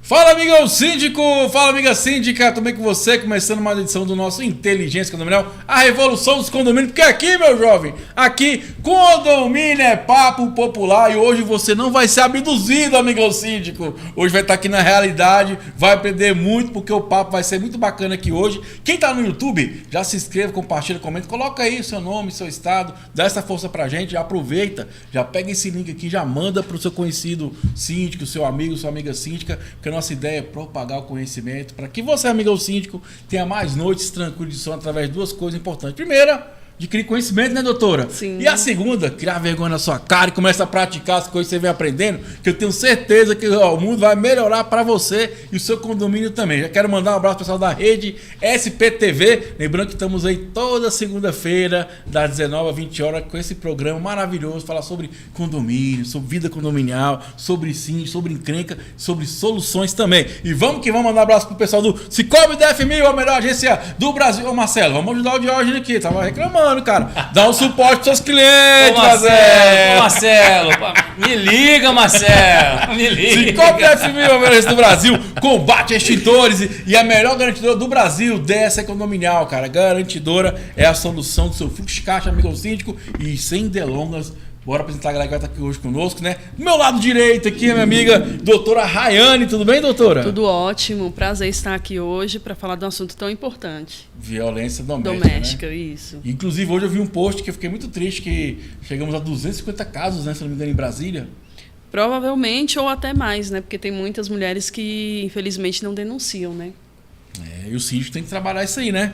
Fala, amigão síndico! Fala, amiga síndica! Tudo bem com você? Começando mais uma edição do nosso Inteligência Condominial, a revolução dos condomínios, porque aqui, meu jovem, aqui, condomínio é papo popular e hoje você não vai ser abduzido, amigão síndico. Hoje vai estar aqui na realidade, vai aprender muito, porque o papo vai ser muito bacana aqui hoje. Quem tá no YouTube, já se inscreva, compartilha, comenta, coloca aí seu nome, seu estado, dá essa força pra gente, já aproveita, já pega esse link aqui, já manda pro seu conhecido síndico, seu amigo, sua amiga síndica, porque nossa ideia é propagar o conhecimento para que você, amigo síndico, tenha mais noites tranquilas de sono através de duas coisas importantes. Primeira, adquirir conhecimento, né, doutora? Sim. E a segunda, criar vergonha na sua cara e começa a praticar as coisas que você vem aprendendo, que eu tenho certeza que o mundo vai melhorar para você e o seu condomínio também. Já quero mandar um abraço pessoal da rede SPTV, lembrando que estamos aí toda segunda-feira, das 19 às 20 horas, com esse programa maravilhoso, falar sobre condomínio, sobre vida condominial, sobre síndico, sobre encrenca, sobre soluções também. E vamos que vamos mandar um abraço pro pessoal do Cicobi DF1000, a melhor agência do Brasil. Ô Marcelo, vamos ajudar o Diógenes aqui, tava reclamando, cara. Dá um suporte pros seus clientes, Marcelo, me liga, Marcelo, me liga. Cicobi DF1000, a melhor agência do Brasil, combate a extintores e a melhor garantidora do Brasil dessa condominial, cara. Garantidora é a solução do seu fluxo de caixa, amigo síndico, e sem delongas. Bora apresentar a galera que vai estar aqui hoje conosco, né? Do meu lado direito aqui, a minha amiga doutora Rayane. Tudo bem, doutora? Tudo ótimo. Prazer estar aqui hoje para falar de um assunto tão importante. Violência doméstica, né? Isso. Inclusive, hoje eu vi um post que eu fiquei muito triste, que chegamos a 250 casos, né? Se não me engano, em Brasília. Provavelmente, ou até mais, né? Porque tem muitas mulheres que, infelizmente, não denunciam, né? E o síndico tem que trabalhar isso aí, né?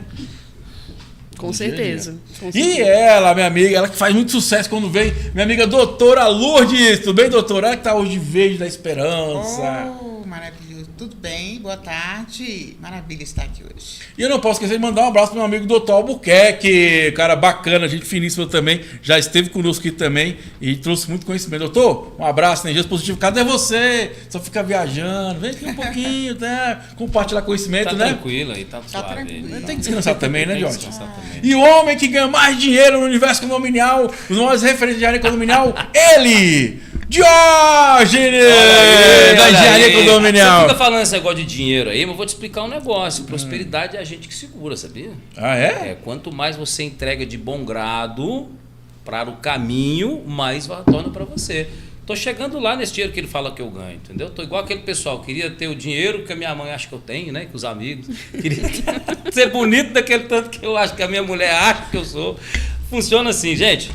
Com certeza. E ela, minha amiga, ela que faz muito sucesso quando vem, minha amiga doutora Lourdes. Tudo bem, doutora? Ela que tá hoje de verde da esperança. Oh, maravilhoso. Tudo bem? Boa tarde. Maravilha estar aqui hoje. E eu não posso esquecer de mandar um abraço pro meu amigo doutor Albuquerque, cara bacana, gente finíssima também, já esteve conosco aqui também e trouxe muito conhecimento. Doutor, um abraço, energia positiva. Cadê você? Só fica viajando, vem aqui um pouquinho, tá? Compartilhar conhecimento, tá né? Tranquilo aí, tá suave. Tranquilo. Tem que descansar também, né, Jorge? Também. E o homem que ganha mais dinheiro no universo condominial, os maiores referentes de engenharia condominial, ele, Diógenes, da engenharia condominial. Você fica falando esse negócio de dinheiro aí, mas eu vou te explicar um negócio. Prosperidade é a gente que segura, sabia? Ah, é? Quanto mais você entrega de bom grado para o caminho, mais torna para você. Tô chegando lá nesse dinheiro que ele fala que eu ganho, entendeu? Tô igual aquele pessoal, queria ter o dinheiro que a minha mãe acha que eu tenho, né? Que os amigos. Queria ser bonito daquele tanto que eu acho que a minha mulher acha que eu sou. Funciona assim, gente.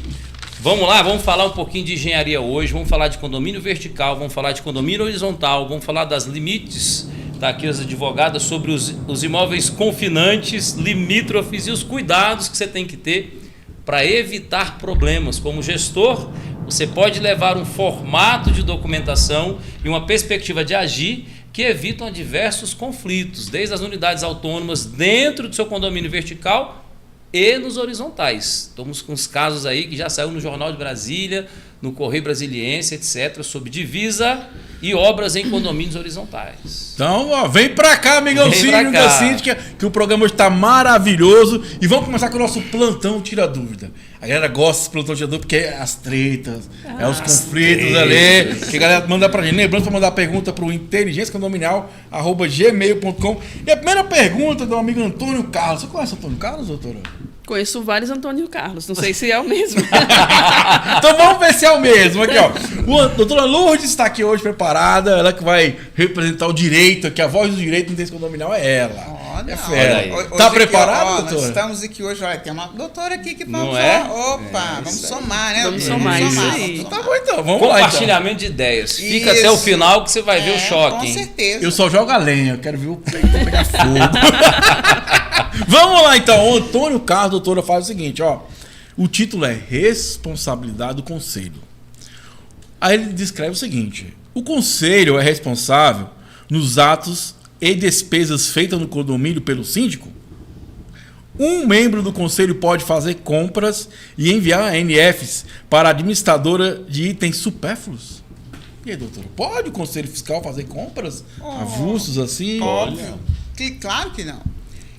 Vamos lá, vamos falar um pouquinho de engenharia hoje, vamos falar de condomínio vertical, vamos falar de condomínio horizontal, vamos falar das limites, tá aqui as advogadas, sobre os imóveis confinantes, limítrofes e os cuidados que você tem que ter para evitar problemas. Como gestor, você pode levar um formato de documentação e uma perspectiva de agir que evitam diversos conflitos, desde as unidades autônomas dentro do seu condomínio vertical e nos horizontais. Estamos com os casos aí que já saiu no Jornal de Brasília, no Correio Brasiliense, etc., sobre divisa e obras em condomínios horizontais. Então, ó, vem pra cá, amigão síndico da síndica, que o programa hoje tá maravilhoso. E vamos começar com o nosso plantão Tira Dúvida. A galera gosta desse plantão Tira Dúvida porque é as tretas, os conflitos ali, que a galera manda pra gente. Lembrando pra mandar pergunta pro inteligenciacondominial@gmail.com. E a primeira pergunta do amigo Antônio Carlos. Você conhece o Antônio Carlos, doutora? Conheço vários Antônio Carlos, não sei se é o mesmo. Então vamos ver se é o mesmo. Aqui, ó. A doutora Lourdes está aqui hoje preparada, ela que vai representar o direito, aqui a voz do direito no texto condominial é ela. Olha, é fera. hoje Tá aqui, preparado, doutora? Nós estamos aqui hoje, olha, tem uma doutora aqui que vamos Não é? Opa, vamos somar, né? Vamos somar, isso aí. Tá bom então, vamos lá então. Compartilhamento de ideias. Fica Isso. até o final que você vai ver o choque, Com hein? certeza. Eu só jogo a lenha, eu quero ver o peito pegar fogo. Vamos lá então, o Antônio Carlos, doutora, faz o seguinte, ó. O título é Responsabilidade do Conselho. Aí ele descreve o seguinte: o conselho é responsável nos atos e despesas feitas no condomínio pelo síndico. Um membro do conselho pode fazer compras e enviar NFs para a administradora de itens supérfluos. E aí, doutor, pode o conselho fiscal fazer compras avulsos assim? Óbvio. Claro que não.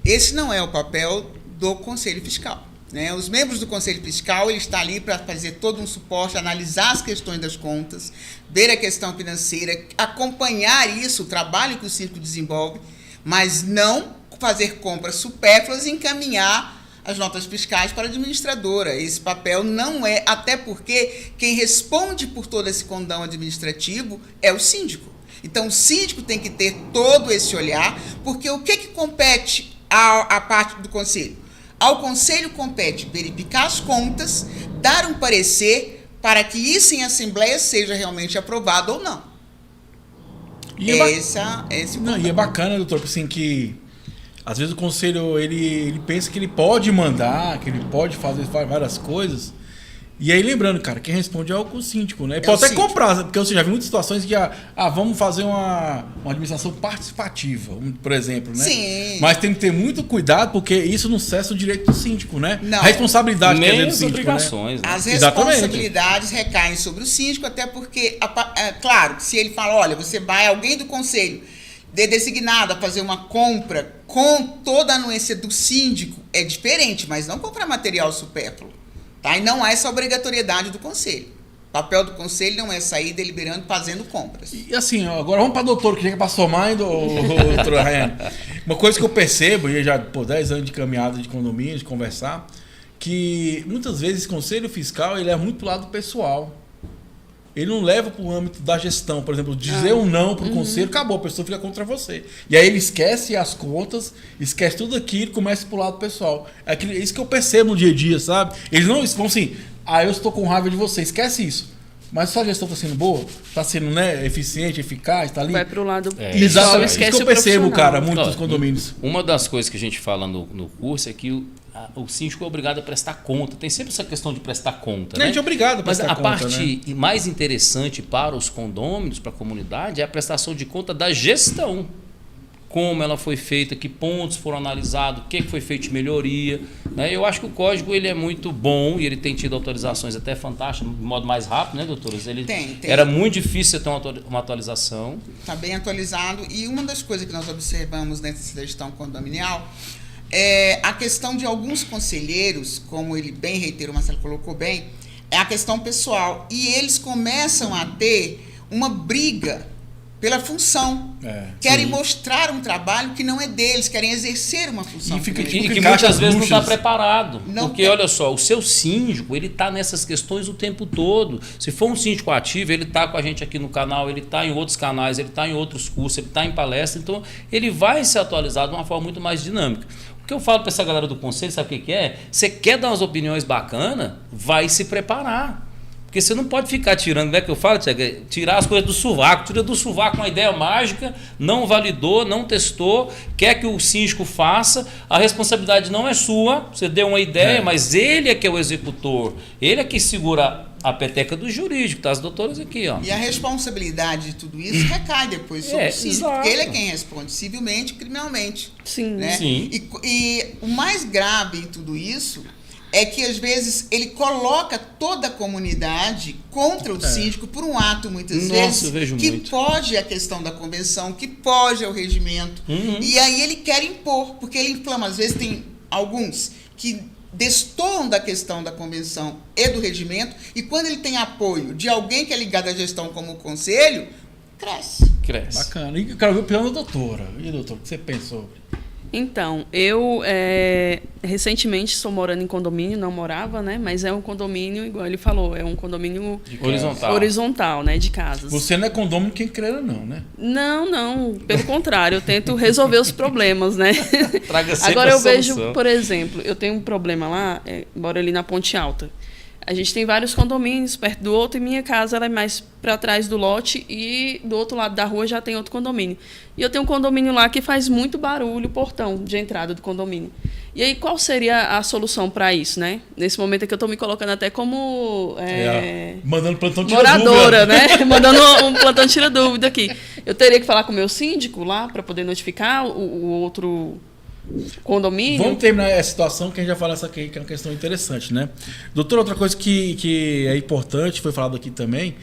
Esse não é o papel do Conselho Fiscal. né? Os membros do Conselho Fiscal, ele está ali para fazer todo um suporte, analisar as questões das contas, ver a questão financeira, acompanhar isso, o trabalho que o síndico desenvolve, mas não fazer compras supérfluas e encaminhar as notas fiscais para a administradora. Esse papel não é, até porque quem responde por todo esse condão administrativo é o síndico. Então, o síndico tem que ter todo esse olhar, porque o que compete à parte do conselho? Ao conselho compete verificar as contas, dar um parecer para que isso em assembleia seja realmente aprovado ou não. E é bacana, doutor, assim, que às vezes o conselho ele pensa que ele pode mandar, que ele pode fazer várias coisas. E aí, lembrando, cara, quem responde é o síndico, né? Pode até comprar, porque eu já vi muitas situações que vamos fazer uma administração participativa, por exemplo, né? Sim. Mas tem que ter muito cuidado, porque isso não cessa o direito do síndico, né? Não. A responsabilidade Nem que é do as síndico, obrigações, né? As responsabilidades recaem sobre o síndico, até porque, claro, se ele fala, olha, você vai, alguém do conselho designado a fazer uma compra com toda a anuência do síndico, é diferente, mas não comprar material supérfluo. Tá? E não há essa obrigatoriedade do conselho. O papel do conselho não é sair deliberando, fazendo compras. E assim, agora vamos para o doutor, que chega para somar, doutor Rayane. Uma coisa que eu percebo, e já 10 anos de caminhada de condomínio, de conversar, que muitas vezes esse conselho fiscal ele é muito pro lado pessoal. Ele não leva para o âmbito da gestão, por exemplo, dizer um não para o conselho, acabou, a pessoa fica contra você. E aí ele esquece as contas, esquece tudo aquilo e começa para o lado pessoal. É isso que eu percebo no dia a dia, sabe? Eles não vão assim, eu estou com raiva de você, esquece isso. Mas sua gestão está sendo boa? Está sendo, né, eficiente, eficaz? Está ali? Vai para o lado exatamente. Isso que eu percebo, cara, Não, muitos condomínios. Uma das coisas que a gente fala no curso é que o síndico é obrigado a prestar conta. Tem sempre essa questão de prestar conta. Né? A gente é obrigado a prestar conta. Mas a parte mais interessante para os condôminos, para a comunidade, é a prestação de conta da gestão. Como ela foi feita, que pontos foram analisados, o que foi feito de melhoria. Né? Eu acho que o código ele é muito bom e ele tem tido atualizações até fantásticas, de modo mais rápido, né, doutores? Tem. Era muito difícil ter uma atualização. Está bem atualizado. E uma das coisas que nós observamos dentro da gestão condominial é a questão de alguns conselheiros, como ele bem reiterou, o Marcelo colocou bem, é a questão pessoal. E eles começam a ter uma briga pela função. Querem mostrar um trabalho que não é deles, querem exercer uma função. E que muitas vezes não está preparado. Porque, olha só, o seu síndico, ele está nessas questões o tempo todo. Se for um síndico ativo, ele está com a gente aqui no canal, ele está em outros canais, ele está em outros cursos, ele está em palestra, então ele vai se atualizar de uma forma muito mais dinâmica. O que eu falo para essa galera do conselho, sabe o que é? Você quer dar umas opiniões bacanas, vai se preparar. Porque você não pode ficar tirando, não é que eu falo, Tiago? Tirar as coisas do sovaco. Tira do sovaco uma ideia mágica, não validou, não testou, quer que o síndico faça, a responsabilidade não é sua, você deu uma ideia, mas ele é que é o executor, ele é que segura a peteca do jurídico, tá? As doutoras aqui, ó. E a responsabilidade de tudo isso recai depois sobre o síndico, porque ele é quem responde civilmente e criminalmente. Sim. Né? Sim. E o mais grave em tudo isso é que, às vezes, ele coloca toda a comunidade contra o síndico por um ato, muitas vezes, que foge à questão da convenção, que foge ao regimento. E aí ele quer impor, porque ele inflama. Às vezes tem alguns que destoam da questão da convenção e do regimento, e quando ele tem apoio de alguém que é ligado à gestão como o conselho, cresce. Bacana. E eu quero ver o plano da doutora. E, doutor, o que você pensa sobre? Então, eu recentemente estou morando em condomínio, não morava, né? Mas é um condomínio, igual ele falou, é um condomínio horizontal, né? De casas. Você não é condômino quem queira, não, né? Não. Pelo contrário, eu tento resolver os problemas, né? Traga sempre Agora a eu vejo, solução. por exemplo, eu tenho um problema lá, moro ali na Ponte Alta. A gente tem vários condomínios perto do outro e minha casa ela é mais para trás do lote e do outro lado da rua já tem outro condomínio. E eu tenho um condomínio lá que faz muito barulho, o portão de entrada do condomínio. E aí, qual seria a solução para isso, né? Nesse momento aqui eu estou me colocando até como mandando plantão tira moradora, dúvida, né? Mandando um plantão tira dúvida aqui. Eu teria que falar com o meu síndico lá para poder notificar o outro condomínio. Vamos terminar essa situação que a gente já fala essa aqui, que é uma questão interessante, né? Doutor, outra coisa que é importante, foi falado aqui também,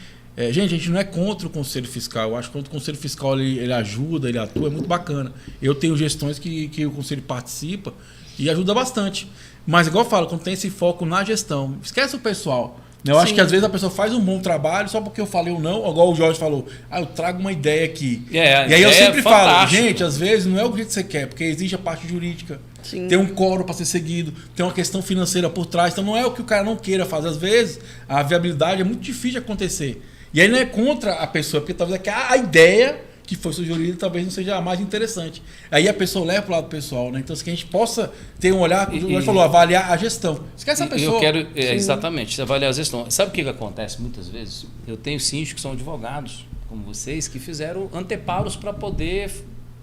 gente, a gente não é contra o Conselho Fiscal. Eu acho que quando o Conselho Fiscal ele ajuda, ele atua, é muito bacana. Eu tenho gestões que o Conselho participa e ajuda bastante. Mas igual eu falo, quando tem esse foco na gestão, esquece o pessoal. Eu acho Sim. que às vezes a pessoa faz um bom trabalho só porque eu falei ou não, igual o Jorge falou, eu trago uma ideia aqui. A E aí eu ideia sempre é falo, fantástica. gente, às vezes não é o jeito que você quer, porque existe a parte jurídica, Sim. tem um quórum para ser seguido, tem uma questão financeira por trás, então não é o que o cara não queira fazer. Às vezes a viabilidade é muito difícil de acontecer. E aí não é contra a pessoa, porque talvez a ideia que foi sugerida talvez não seja a mais interessante. Aí a pessoa leva para o lado pessoal, né? Então, assim, que a gente possa ter um olhar, como você falou, avaliar a gestão. Esquece a pessoa. Eu quero, exatamente, avaliar a gestão. Sabe o que acontece muitas vezes? Eu tenho síndicos que são advogados, como vocês, que fizeram anteparos para poder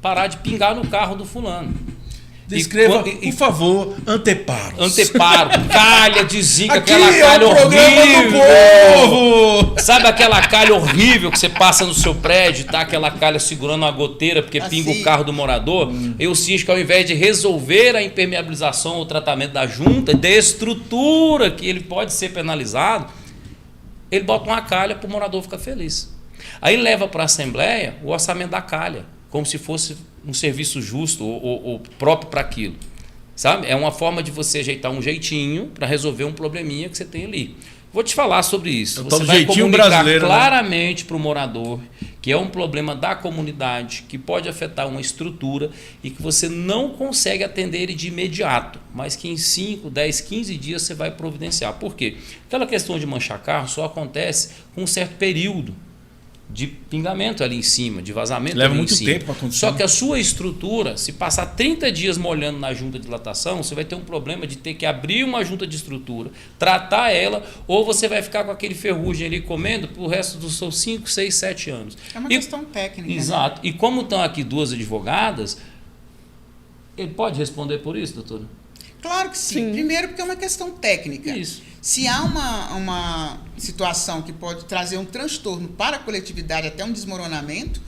parar de pingar no carro do fulano. Descreva, por favor, anteparos. Anteparo, calha de zinco, Aqui aquela é calha o programa horrível. do povo! Sabe aquela calha horrível que você passa no seu prédio, tá aquela calha segurando uma goteira porque pinga Assim. o carro do morador? Eu sinto que ao invés de resolver a impermeabilização ou tratamento da junta, de estrutura que ele pode ser penalizado, ele bota uma calha para o morador ficar feliz. Aí leva para a Assembleia o orçamento da calha, como se fosse um serviço justo ou próprio para aquilo. Sabe? É uma forma de você ajeitar um jeitinho para resolver um probleminha que você tem ali. Vou te falar sobre isso. É o Você tal do vai jeitinho comunicar brasileiro, né? claramente para o morador que é um problema da comunidade, que pode afetar uma estrutura e que você não consegue atender ele de imediato, mas que em 5, 10, 15 dias você vai providenciar. Por quê? Aquela questão de manchar carro só acontece com um certo período de pingamento ali em cima, de vazamento Leva ali muito em cima. tempo para acontecer. Só que a sua estrutura, se passar 30 dias molhando na junta de dilatação, você vai ter um problema de ter que abrir uma junta de estrutura, tratar ela, ou você vai ficar com aquele ferrugem ali comendo pro resto dos seus 5, 6, 7 anos. É uma E- questão técnica. né? Exato. E como estão aqui duas advogadas, ele pode responder por isso, doutora? Claro que sim. Sim. Primeiro porque é uma questão técnica. Isso. Se há uma situação que pode trazer um transtorno para a coletividade, até um desmoronamento,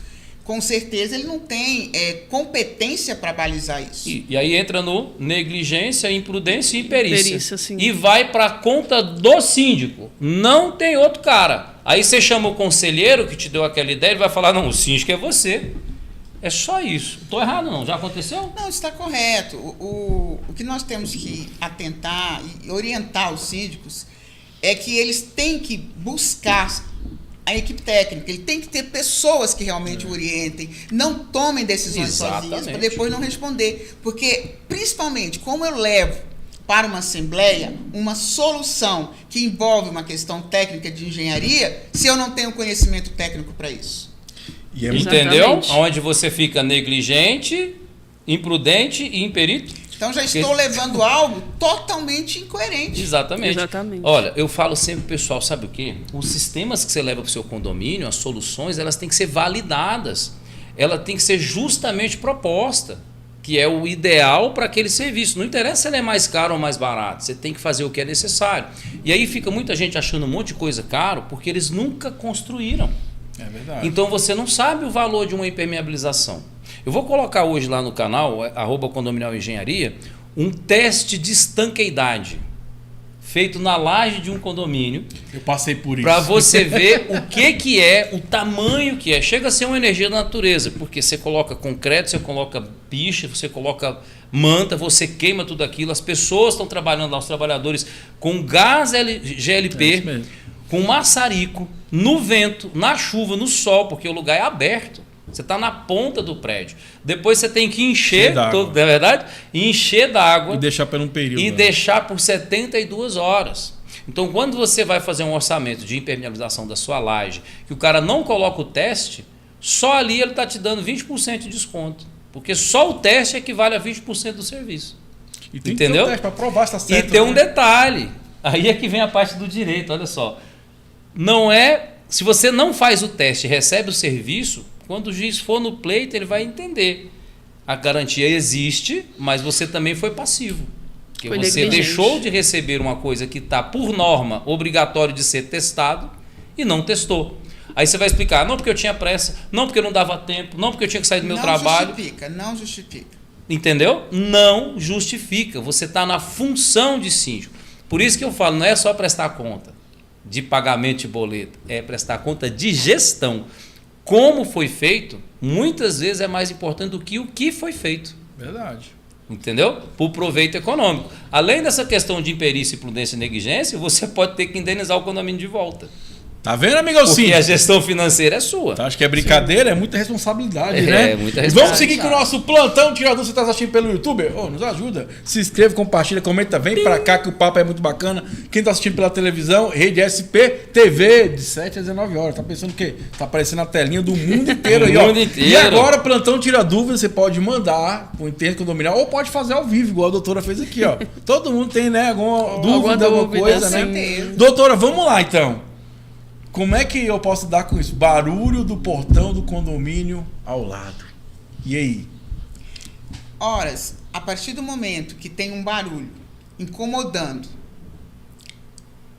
com certeza ele não tem competência para balizar isso. E aí entra no negligência, imprudência e imperícia. Imperícia, sim. E vai para a conta do síndico. Não tem outro cara. Aí você chama o conselheiro que te deu aquela ideia, ele vai falar, não, o síndico é você. É só isso. Estou errado não, já aconteceu? Não, está correto. O que nós temos que atentar e orientar os síndicos é que eles têm que buscar a equipe técnica, ele tem que ter pessoas que realmente o orientem, não tomem decisões sozinhas Exatamente. para depois não responder. Porque, principalmente, como eu levo para uma assembleia uma solução que envolve uma questão técnica de engenharia, se eu não tenho conhecimento técnico para isso? E é muito... Entendeu? Exatamente. Onde você fica negligente, imprudente e imperito. Então já estou levando algo totalmente incoerente. Exatamente. Exatamente. Olha, eu falo sempre, pessoal, sabe o quê? Os sistemas que você leva para o seu condomínio, as soluções, elas têm que ser validadas. Ela tem que ser justamente proposta, que é o ideal para aquele serviço. Não interessa se ele é mais caro ou mais barato, você tem que fazer o que é necessário. E aí fica muita gente achando um monte de coisa caro porque eles nunca construíram. É verdade. Então você não sabe o valor de uma impermeabilização. Eu vou colocar hoje lá no canal, @condominial engenharia, um teste de estanqueidade feito na laje de um condomínio Eu passei por isso. para você ver o que é, o tamanho que é. Chega a ser uma energia da natureza, porque você coloca concreto, você coloca picha, você coloca manta, você queima tudo aquilo. As pessoas estão trabalhando lá, os trabalhadores, com gás GLP, É isso mesmo. com maçarico, no vento, na chuva, no sol, porque o lugar é aberto. Você está na ponta do prédio. Depois você tem que encher, Encher d'água. não é verdade? Encher d'água E deixar por um período. e né? deixar por 72 horas. Então, quando você vai fazer um orçamento de impermeabilização da sua laje, que o cara não coloca o teste, só ali ele está te dando 20% de desconto. Porque só o teste equivale a 20% do serviço. E tem Entendeu? que ter um teste para provar se está certo. E tem um né? detalhe. Aí é que vem a parte do direito, olha só. Não é... Se você não faz o teste e recebe o serviço, quando o juiz for no pleito, ele vai entender. A garantia existe, mas você também foi passivo. Porque Foi você negligente. deixou de receber uma coisa que está, por norma, obrigatório de ser testado e não testou. Aí você vai explicar, não porque eu tinha pressa, não porque não dava tempo, não porque eu tinha que sair do meu trabalho. Não justifica. Entendeu? Não justifica. Você está na função de síndico. Por isso que eu falo, não é só prestar conta de pagamento de boleto, é prestar conta de gestão. Como foi feito, muitas vezes é mais importante do que o que foi feito. Verdade. Entendeu? Por proveito econômico. Além dessa questão de imperícia, imprudência e negligência, você pode ter que indenizar o condomínio de volta. Tá vendo, amigo? Porque a gestão financeira é sua. Tá, acho que é brincadeira, é muita responsabilidade, né? É, muita E responsabilidade. vamos seguir com o nosso plantão tirador. Você tá assistindo pelo YouTube? Nos ajuda. Se inscreva, compartilha, comenta, vem pra cá que o papo é muito bacana. Quem tá assistindo pela televisão, Rede SP TV, de 7 às 19 horas. Tá pensando o quê? Tá aparecendo a telinha do mundo inteiro aí, ó. mundo inteiro. E agora, plantão tira dúvida, você pode mandar pro Intento Condominial ou pode fazer ao vivo, igual a doutora fez aqui, ó. Todo mundo tem, né, alguma dúvida, alguma coisa, né? certeza. Doutora, vamos lá então. Como é que eu posso dar com isso? Barulho do portão do condomínio ao lado. E aí? Horas, a partir do momento que tem um barulho incomodando,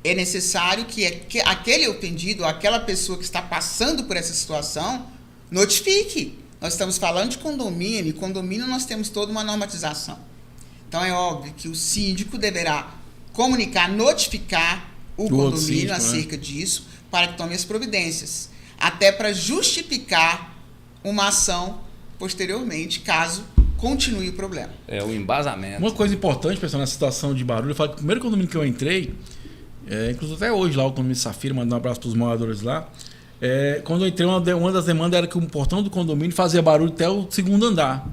é necessário que aquele ofendido, aquela pessoa que está passando por essa situação, notifique. Nós estamos falando de condomínio, e condomínio nós temos toda uma normatização. Então é óbvio que o síndico deverá comunicar, notificar o condomínio síndico, acerca disso, para que tome as providências, até para justificar uma ação posteriormente, caso continue o problema. É o embasamento. Uma coisa importante, pessoal, nessa situação de barulho, eu falo que o primeiro condomínio que eu entrei, inclusive até hoje lá, o condomínio Safira, mandar um abraço para os moradores lá, quando eu entrei, uma das demandas era que o portão do condomínio fazia barulho até o segundo andar.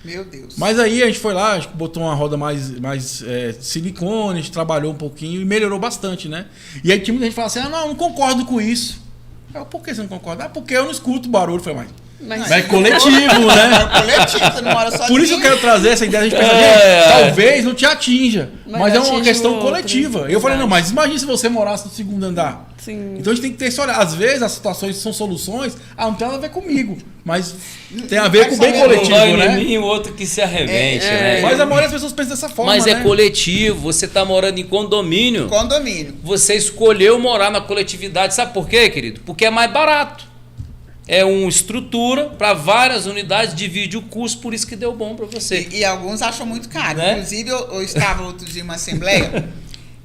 Meu Deus. Mas aí a gente foi lá, a gente botou uma roda mais silicone, a gente trabalhou um pouquinho e melhorou bastante, né? E aí tinha muita gente que falava assim, não concordo com isso. Eu, por que você não concorda? Porque eu não escuto barulho. Eu falei, mas é coletivo, né? É coletivo, você não mora sozinho. Por isso eu quero trazer essa ideia, a gente pensa, talvez não te atinja, mas é uma questão coletiva. Eu falei, não, mas imagina se você morasse no segundo andar. Sim. Então a gente tem que ter esse olhar. Às vezes as situações são soluções, não tem nada a ver comigo, mas tem a ver com o bem coletivo, né? Em mim, o outro que se arrebente, né? Mas a maioria das pessoas pensa dessa forma, Mas né? é coletivo, você tá morando em condomínio. Condomínio. Você escolheu morar na coletividade, sabe por quê, querido? Porque é mais barato. É uma estrutura para várias unidades, divide o custo, por isso que deu bom para você. E alguns acham muito caro. Né? Inclusive, eu estava outro dia em uma assembleia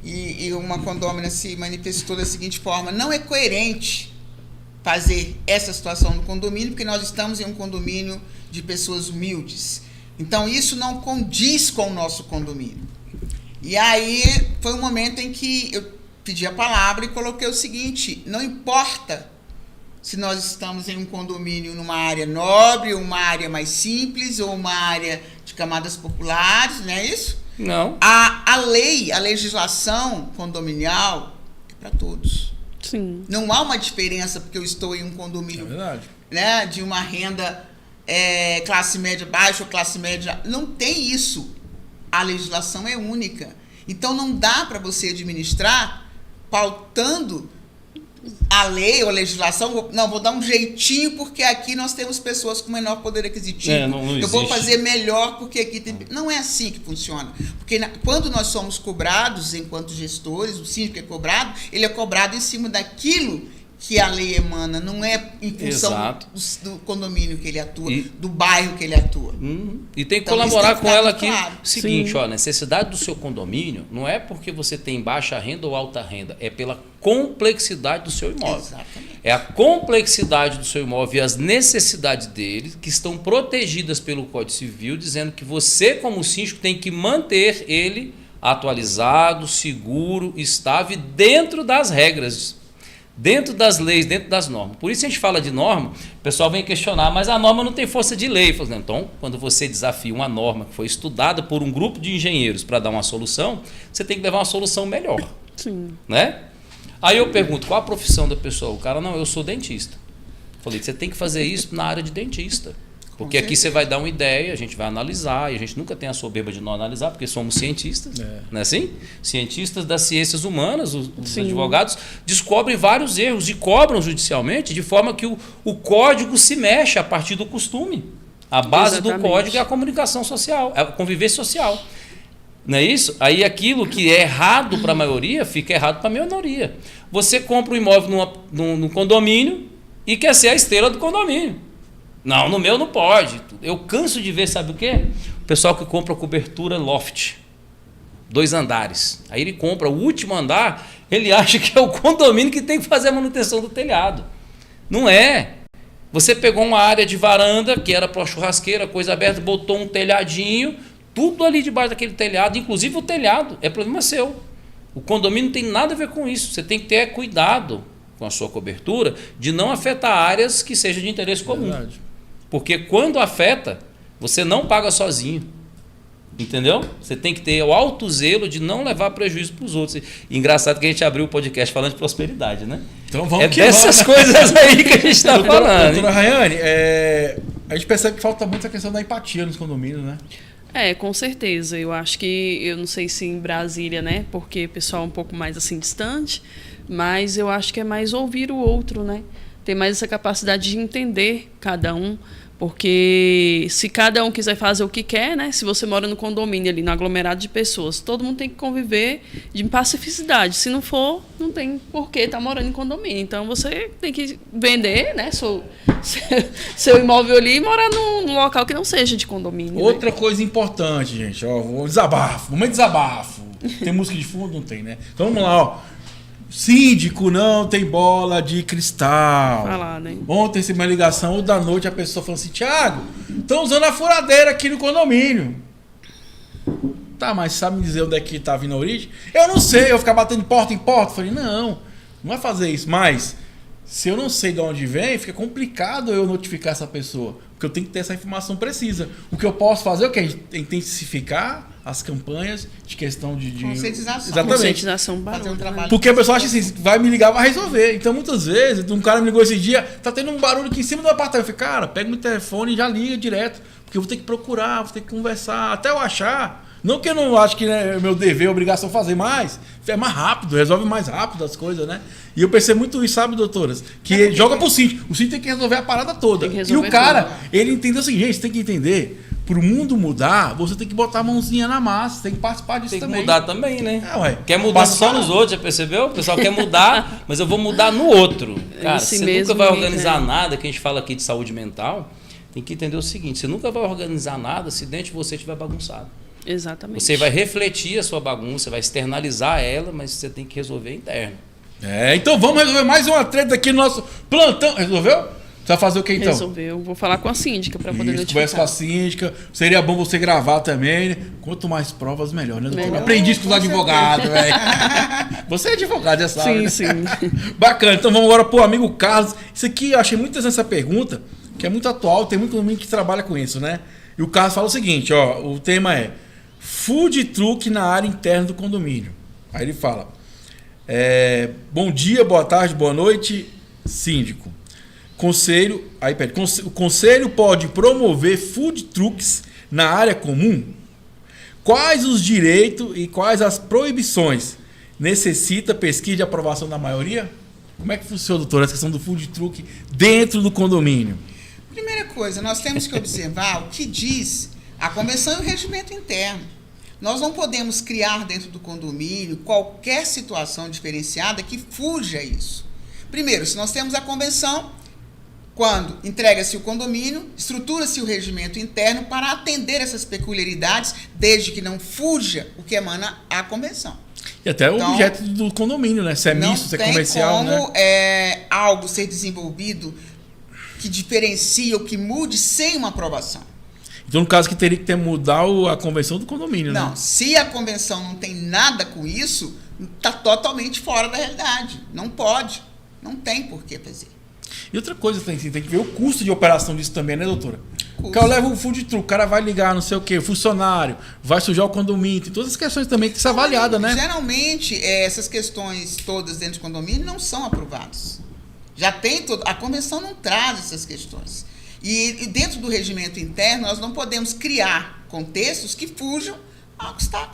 e uma condômina se manifestou da seguinte forma: não é coerente fazer essa situação no condomínio, porque nós estamos em um condomínio de pessoas humildes. Então, isso não condiz com o nosso condomínio. E aí, foi um momento em que eu pedi a palavra e coloquei o seguinte: não importa se nós estamos em um condomínio numa área nobre, uma área mais simples, ou uma área de camadas populares, não é isso? Não. A lei, a legislação condominial é para todos. Sim. Não há uma diferença porque eu estou em um condomínio, verdade. né, de uma renda classe média baixa ou classe média. Não tem isso. A legislação é única. Então não dá para você administrar pautando a lei ou a legislação. Não, vou dar um jeitinho porque aqui nós temos pessoas com menor poder aquisitivo. Não eu vou existe. fazer melhor porque aqui tem... Não é assim que funciona. Porque quando nós somos cobrados enquanto gestores, o síndico é cobrado, ele é cobrado em cima daquilo que a lei emana, não é em função do condomínio que ele atua, do bairro que ele atua. E tem que Então, colaborar isso tem que com ficar ela muito aqui. claro. Seguinte, Sim. ó, a necessidade do seu condomínio não é porque você tem baixa renda ou alta renda, é pela complexidade do seu imóvel. Exatamente. É a complexidade do seu imóvel e as necessidades dele que estão protegidas pelo Código Civil, dizendo que você, como síndico, tem que manter ele atualizado, seguro, estável, dentro das regras, dentro das leis, dentro das normas. Por isso a gente fala de norma, o pessoal vem questionar, mas a norma não tem força de lei. Então, quando você desafia uma norma que foi estudada por um grupo de engenheiros para dar uma solução, você tem que levar uma solução melhor. Sim. Né? Aí eu pergunto, qual a profissão da pessoa? O cara, não, eu sou dentista. Falei, você tem que fazer isso na área de dentista. Porque aqui você vai dar uma ideia, a gente vai analisar, e a gente nunca tem a soberba de não analisar, porque somos cientistas, não é assim? Cientistas das ciências humanas, os advogados, descobrem vários erros e cobram judicialmente, de forma que o código se mexe a partir do costume. A base do código é a comunicação social, é a convivência social. Não é isso? Aí aquilo que é errado para a maioria, fica errado para a minoria. Você compra um imóvel num condomínio e quer ser a estrela do condomínio. Não, no meu não pode. Eu canso de ver, sabe o quê? O pessoal que compra cobertura loft, 2 andares. Aí ele compra o último andar, ele acha que é o condomínio que tem que fazer a manutenção do telhado. Não é. Você pegou uma área de varanda, que era para churrasqueira, coisa aberta, botou um telhadinho, tudo ali debaixo daquele telhado, inclusive o telhado, é problema seu. O condomínio não tem nada a ver com isso. Você tem que ter cuidado com a sua cobertura de não afetar áreas que sejam de interesse comum. Verdade. Porque quando afeta, você não paga sozinho. Entendeu? Você tem que ter o alto zelo de não levar prejuízo para os outros. E engraçado que a gente abriu o podcast falando de prosperidade, né? Então vamos que dessas vamos, né? coisas aí que a gente está falando. Doutora Rayane, a gente percebe que falta muito a questão da empatia nos condomínios, né? Com certeza. Eu acho que, eu não sei se em Brasília, né? Porque o pessoal é um pouco mais assim distante, mas eu acho que é mais ouvir o outro, né? Ter mais essa capacidade de entender cada um, porque se cada um quiser fazer o que quer, né? Se você mora no condomínio ali, no aglomerado de pessoas, todo mundo tem que conviver de pacificidade. Se não for, não tem por que estar morando em condomínio. Então você tem que vender, né? Seu imóvel ali e morar num local que não seja de condomínio. Outra coisa importante, gente, ó, momento de desabafo. Tem música de fundo? Não tem, né? Então vamos lá, ó. Síndico não tem bola de cristal. Falar, né? Ontem recebi uma ligação, ou da noite a pessoa falou assim: Thiago, estão usando a furadeira aqui no condomínio. Tá, mas sabe me dizer onde é que tá vindo a origem? Eu não sei, eu ficar batendo porta em porta. Falei, não vai fazer isso. Mas se eu não sei de onde vem, fica complicado eu notificar essa pessoa. Porque eu tenho que ter essa informação precisa. O que eu posso fazer é o quê? Intensificar as campanhas de questão de conscientização. Exatamente. Conscientização Fazer um barulho, trabalho. né? Porque a pessoa acha assim, vai me ligar, vai resolver. Então, muitas vezes, um cara me ligou esse dia, tá tendo um barulho aqui em cima do apartamento. Eu falei, cara, pega meu telefone e já liga direto. Porque eu vou ter que procurar, vou ter que conversar, até eu achar. Não que eu não acho que é meu dever, obrigação fazer mais. É mais rápido, resolve mais rápido as coisas, né? E eu percebo muito isso, sabe, doutoras? Que joga pro síndico. O síndico tem que resolver a parada toda. Tem que E resolver o cara, tudo. ele entendeu assim, gente, você tem que entender. Pro mundo mudar, você tem que botar a mãozinha na massa, tem que participar disso Tem que também. mudar também, né? Ué. Quer mudar só Participar. nos outros, já percebeu? O pessoal quer mudar, mas eu vou mudar no outro. Cara, Esse você mesmo nunca vai mesmo, organizar né? nada, que a gente fala aqui de saúde mental, tem que entender o seguinte, você nunca vai organizar nada se dentro de você estiver bagunçado. Exatamente. Você vai refletir a sua bagunça, vai externalizar ela, mas você tem que resolver interno. Então vamos resolver mais uma treta aqui no nosso plantão. Resolveu? Você vai fazer o que então? Resolveu. Vou falar com a síndica para poder Isso, conversa com a notificar. síndica. Seria bom você gravar também, né? Quanto mais provas, melhor, né, doutor? Melhor. Aprendi isso com os Com advogados, velho. Você é advogado, já sabe. Sim, né? sim. Bacana. Então vamos agora pro amigo Carlos. Isso aqui eu achei muito interessante essa pergunta, que é muito atual, tem muito condomínio que trabalha com isso, né? E o Carlos fala o seguinte, ó, o tema é food truck na área interna do condomínio. Aí ele fala, bom dia, boa tarde, boa noite, síndico. O conselho pode promover food trucks na área comum? Quais os direitos e quais as proibições? Necessita pesquisa de aprovação da maioria? Como é que funciona, doutor, essa questão do food truck dentro do condomínio? Primeira coisa, nós temos que observar o que diz a convenção e o regimento interno. Nós não podemos criar dentro do condomínio qualquer situação diferenciada que fuja isso. Primeiro, se nós temos a convenção, quando entrega-se o condomínio, estrutura-se o regimento interno para atender essas peculiaridades, desde que não fuja o que emana a convenção. E até o Então, objeto do condomínio, né? Se é misto, se é comercial, não tem como né? algo ser desenvolvido que diferencie ou que mude sem uma aprovação. Então, no caso que teria que mudar a convenção do condomínio, Não, né? se a convenção não tem nada com isso, está totalmente fora da realidade. Não pode. Não tem por que fazer. E outra coisa, tem que ver o custo de operação disso também, né, doutora? Custo. O cara leva um food truck, o cara vai ligar, não sei o quê, funcionário, vai sujar o condomínio, tem todas as questões também que tem que ser avaliada, né? Geralmente, essas questões todas dentro do condomínio não são aprovadas. Já tem todo. A convenção não traz essas questões. E dentro do regimento interno, nós não podemos criar contextos que fujam ao que está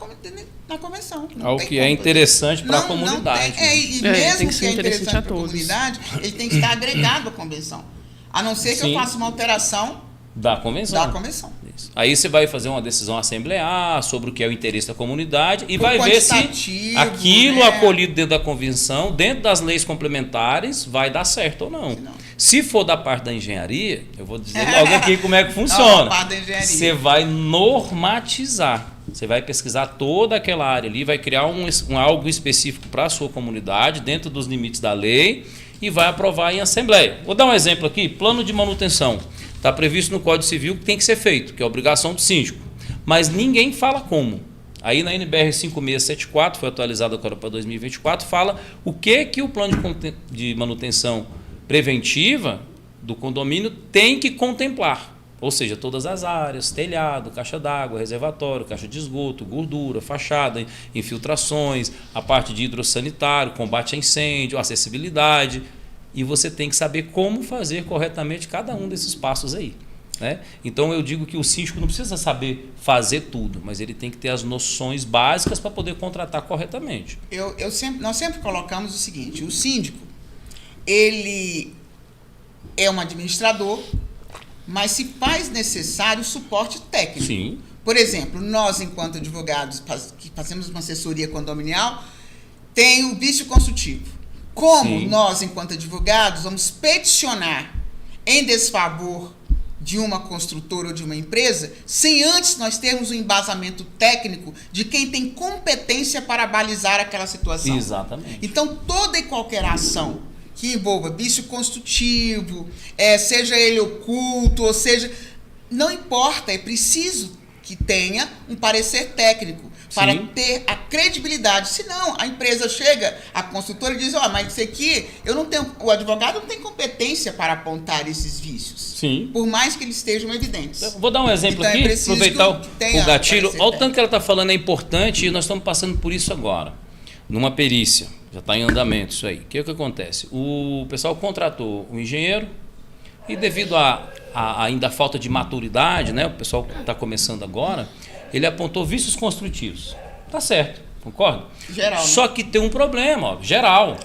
na convenção. Não Algo tem que é como. interessante para a Não comunidade. tem. E tem mesmo que que ser é interessante interessante a para a todos. comunidade, ele tem que estar agregado à convenção. A não ser que Sim. eu faça uma alteração Da convenção. da convenção. Isso. Aí você vai fazer uma decisão assemblear sobre o que é o interesse da comunidade e Por vai ver se quantitativo, aquilo né? acolhido dentro da convenção, dentro das leis complementares, vai dar certo ou não. Não. Se for da parte da engenharia, eu vou dizer logo aqui como é que Não, funciona. a parte da engenharia. Você vai normatizar. Você vai pesquisar toda aquela área ali, vai criar algo específico para a sua comunidade, dentro dos limites da lei, e vai aprovar em assembleia. Vou dar um exemplo aqui, plano de manutenção. Está previsto no Código Civil que tem que ser feito, que é a obrigação do síndico. mas ninguém fala como. Aí na NBR 5674, foi atualizado agora para 2024, fala o que o plano de manutenção preventiva do condomínio tem que contemplar. Ou seja, todas as áreas, telhado, caixa d'água, reservatório, caixa de esgoto, gordura, fachada, infiltrações, a parte de hidrossanitário, combate a incêndio, acessibilidade. E você tem que saber como fazer corretamente cada um desses passos aí. Né? Então eu digo que o síndico não precisa saber fazer tudo, mas ele tem que ter as noções básicas para poder contratar corretamente. Nós sempre colocamos o seguinte: o síndico, ele é um administrador, mas se faz necessário suporte técnico. Sim. Por exemplo, nós, enquanto advogados que fazemos uma assessoria condominial, tem o vício construtivo. Como Sim. nós, enquanto advogados, vamos peticionar em desfavor de uma construtora ou de uma empresa, sem antes nós termos um embasamento técnico de quem tem competência para balizar aquela situação. Exatamente. Então, toda e qualquer ação que envolva vício construtivo, seja ele oculto, ou seja, não importa, é preciso que tenha um parecer técnico para Sim. ter a credibilidade. Senão, a empresa chega, a construtora diz, mas isso aqui, eu não tenho, o advogado não tem competência para apontar esses vícios. Sim. Por mais que eles estejam evidentes. Vou dar um exemplo Então, é aqui, preciso aproveitar que tenha o gatilho. parecer Olha o tanto técnico. que ela está falando é importante e nós estamos passando por isso agora. Numa perícia, já está em andamento isso aí. O que acontece? O pessoal contratou um engenheiro e devido a ainda a falta de maturidade, né, o pessoal está começando agora, ele apontou vícios construtivos. Tá certo, concorda? Geral, né? Só que tem um problema, geral.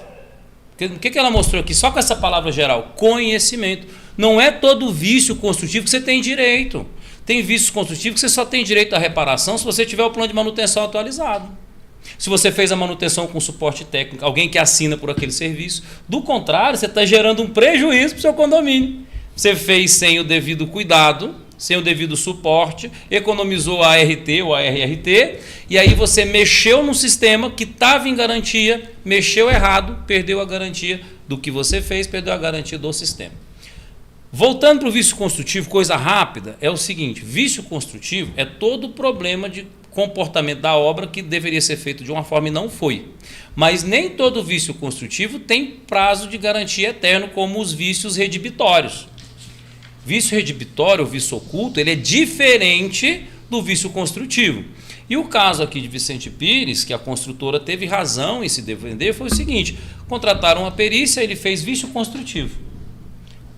O que ela mostrou aqui? Só com essa palavra geral, conhecimento. Não é todo vício construtivo que você tem direito. Tem vícios construtivos que você só tem direito à reparação se você tiver o plano de manutenção atualizado. Se você fez a manutenção com suporte técnico, alguém que assina por aquele serviço. Do contrário, você está gerando um prejuízo para o seu condomínio. Você fez sem o devido cuidado, sem o devido suporte, economizou a ART ou a RRT, e aí você mexeu num sistema que estava em garantia, mexeu errado, perdeu a garantia do que você fez, perdeu a garantia do sistema. Voltando para o vício construtivo, coisa rápida, é o seguinte: vício construtivo é todo problema de comportamento da obra que deveria ser feito de uma forma e não foi. Mas nem todo vício construtivo tem prazo de garantia eterno, como os vícios redibitórios. Vício redibitório, ou vício oculto, ele é diferente do vício construtivo. E o caso aqui de Vicente Pires, que a construtora teve razão em se defender, foi o seguinte: contrataram uma perícia, ele fez vício construtivo.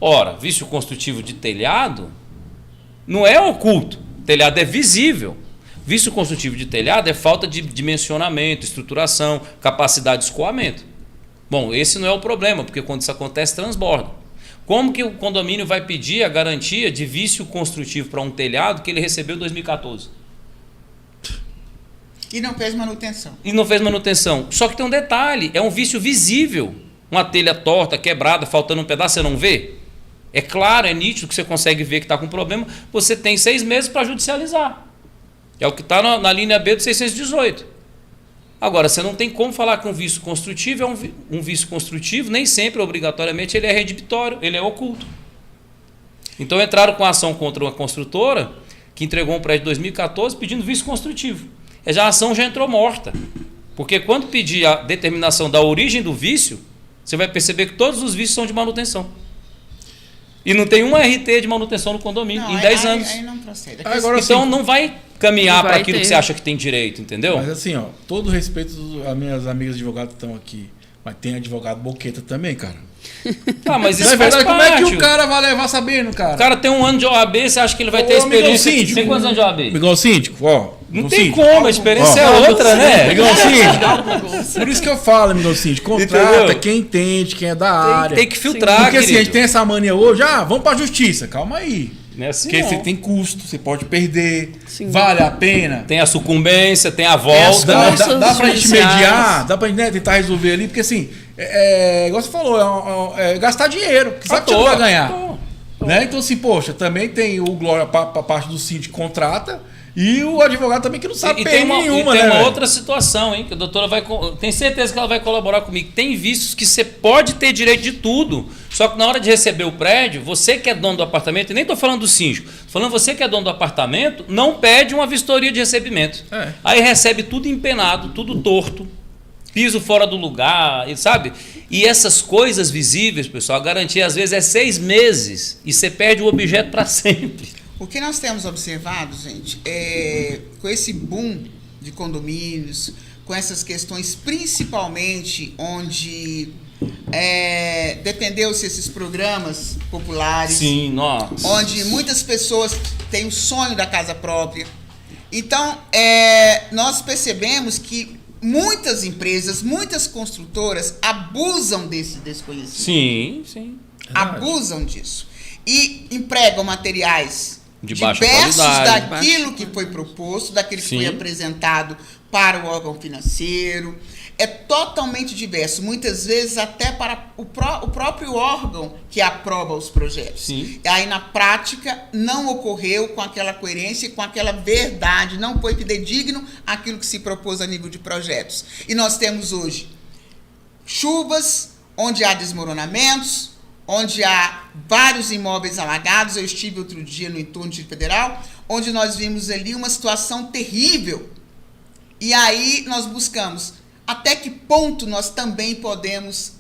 Ora, vício construtivo de telhado não é oculto, telhado é visível. Vício construtivo de telhado é falta de dimensionamento, estruturação, capacidade de escoamento. Bom, esse não é o problema, porque quando isso acontece, transborda. Como que o condomínio vai pedir a garantia de vício construtivo para um telhado que ele recebeu em 2014? E não fez manutenção. E não fez manutenção. Só que tem um detalhe, é um vício visível. Uma telha torta, quebrada, faltando um pedaço, você não vê? É claro, é nítido que você consegue ver que está com problema. Você tem 6 meses para judicializar. É o que está na linha B do 618. Agora, você não tem como falar que um vício construtivo é um vício construtivo, nem sempre, obrigatoriamente, ele é redibitório, ele é oculto. Então entraram com ação contra uma construtora que entregou um prédio em 2014 pedindo vício construtivo. A ação já entrou morta. Porque quando pedir a determinação da origem do vício, você vai perceber que todos os vícios são de manutenção. E não tem uma RT de manutenção no condomínio em 10 anos. Aí não procede. Agora, Então assim, não vai caminhar para vai aquilo ter. que você acha que tem direito, entendeu? Mas assim, ó, todo respeito às minhas amigas advogadas que estão aqui. Mas tem advogado boqueta também, cara. Ah, mas isso Não é faz verdade, como é que parte. o cara vai levar sabendo, cara? O cara tem um ano de OAB, você acha que ele vai ter Ô, amigão experiência? síndico. Tem quantos anos de OAB? Amigão síndico, ó. Não amigão tem síndico. como, a experiência Ó, é outra, né? Amigão síndico. Por isso que eu falo, amigão síndico. Contrata Entendeu? quem entende, quem é da área. Tem que filtrar, Porque assim, a querido. gente tem essa mania hoje, vamos pra justiça. Calma aí. Não é assim, Porque não. você tem custo, você pode perder. Sim. Vale a pena. Tem a sucumbência, tem a as volta. costas. Dá pra gente judiciais. mediar, dá pra gente tentar resolver ali, porque assim, igual você falou, é gastar dinheiro, porque sabe que você não vai ganhar. Né? Então assim, poxa, também tem o Glória, pra parte do síndico contrata, E o advogado também que não sabe tem nenhuma, tem né, uma velho? outra situação, hein? Que a doutora vai. Tem certeza que ela vai colaborar comigo. Tem vistos que você pode ter direito de tudo. Só que na hora de receber o prédio, você que é dono do apartamento, e nem estou falando do síndico, tô falando você que é dono do apartamento, não pede uma vistoria de recebimento. É. Aí recebe tudo empenado, tudo torto, piso fora do lugar, sabe? E essas coisas visíveis, pessoal, a garantia às vezes é 6 meses e você perde o objeto para sempre. O que nós temos observado, gente, com esse boom de condomínios, com essas questões, principalmente onde defendeu-se esses programas populares, Sim, nossa. onde muitas pessoas têm o sonho da casa própria. Então, nós percebemos que muitas empresas, muitas construtoras abusam desse desconhecimento. Sim, sim. Abusam disso. E empregam materiais De baixa diversos qualidade. daquilo que foi proposto, daquilo que Sim. foi apresentado para o órgão financeiro. É totalmente diverso, muitas vezes até para o próprio órgão que aprova os projetos. Sim. E aí, na prática, não ocorreu com aquela coerência e com aquela verdade, não foi fidedigno aquilo que se propôs a nível de projetos. E nós temos hoje chuvas, onde há desmoronamentos, onde há vários imóveis alagados. Eu estive outro dia no entorno do Distrito Federal, onde nós vimos ali uma situação terrível. E aí nós buscamos até que ponto nós também podemos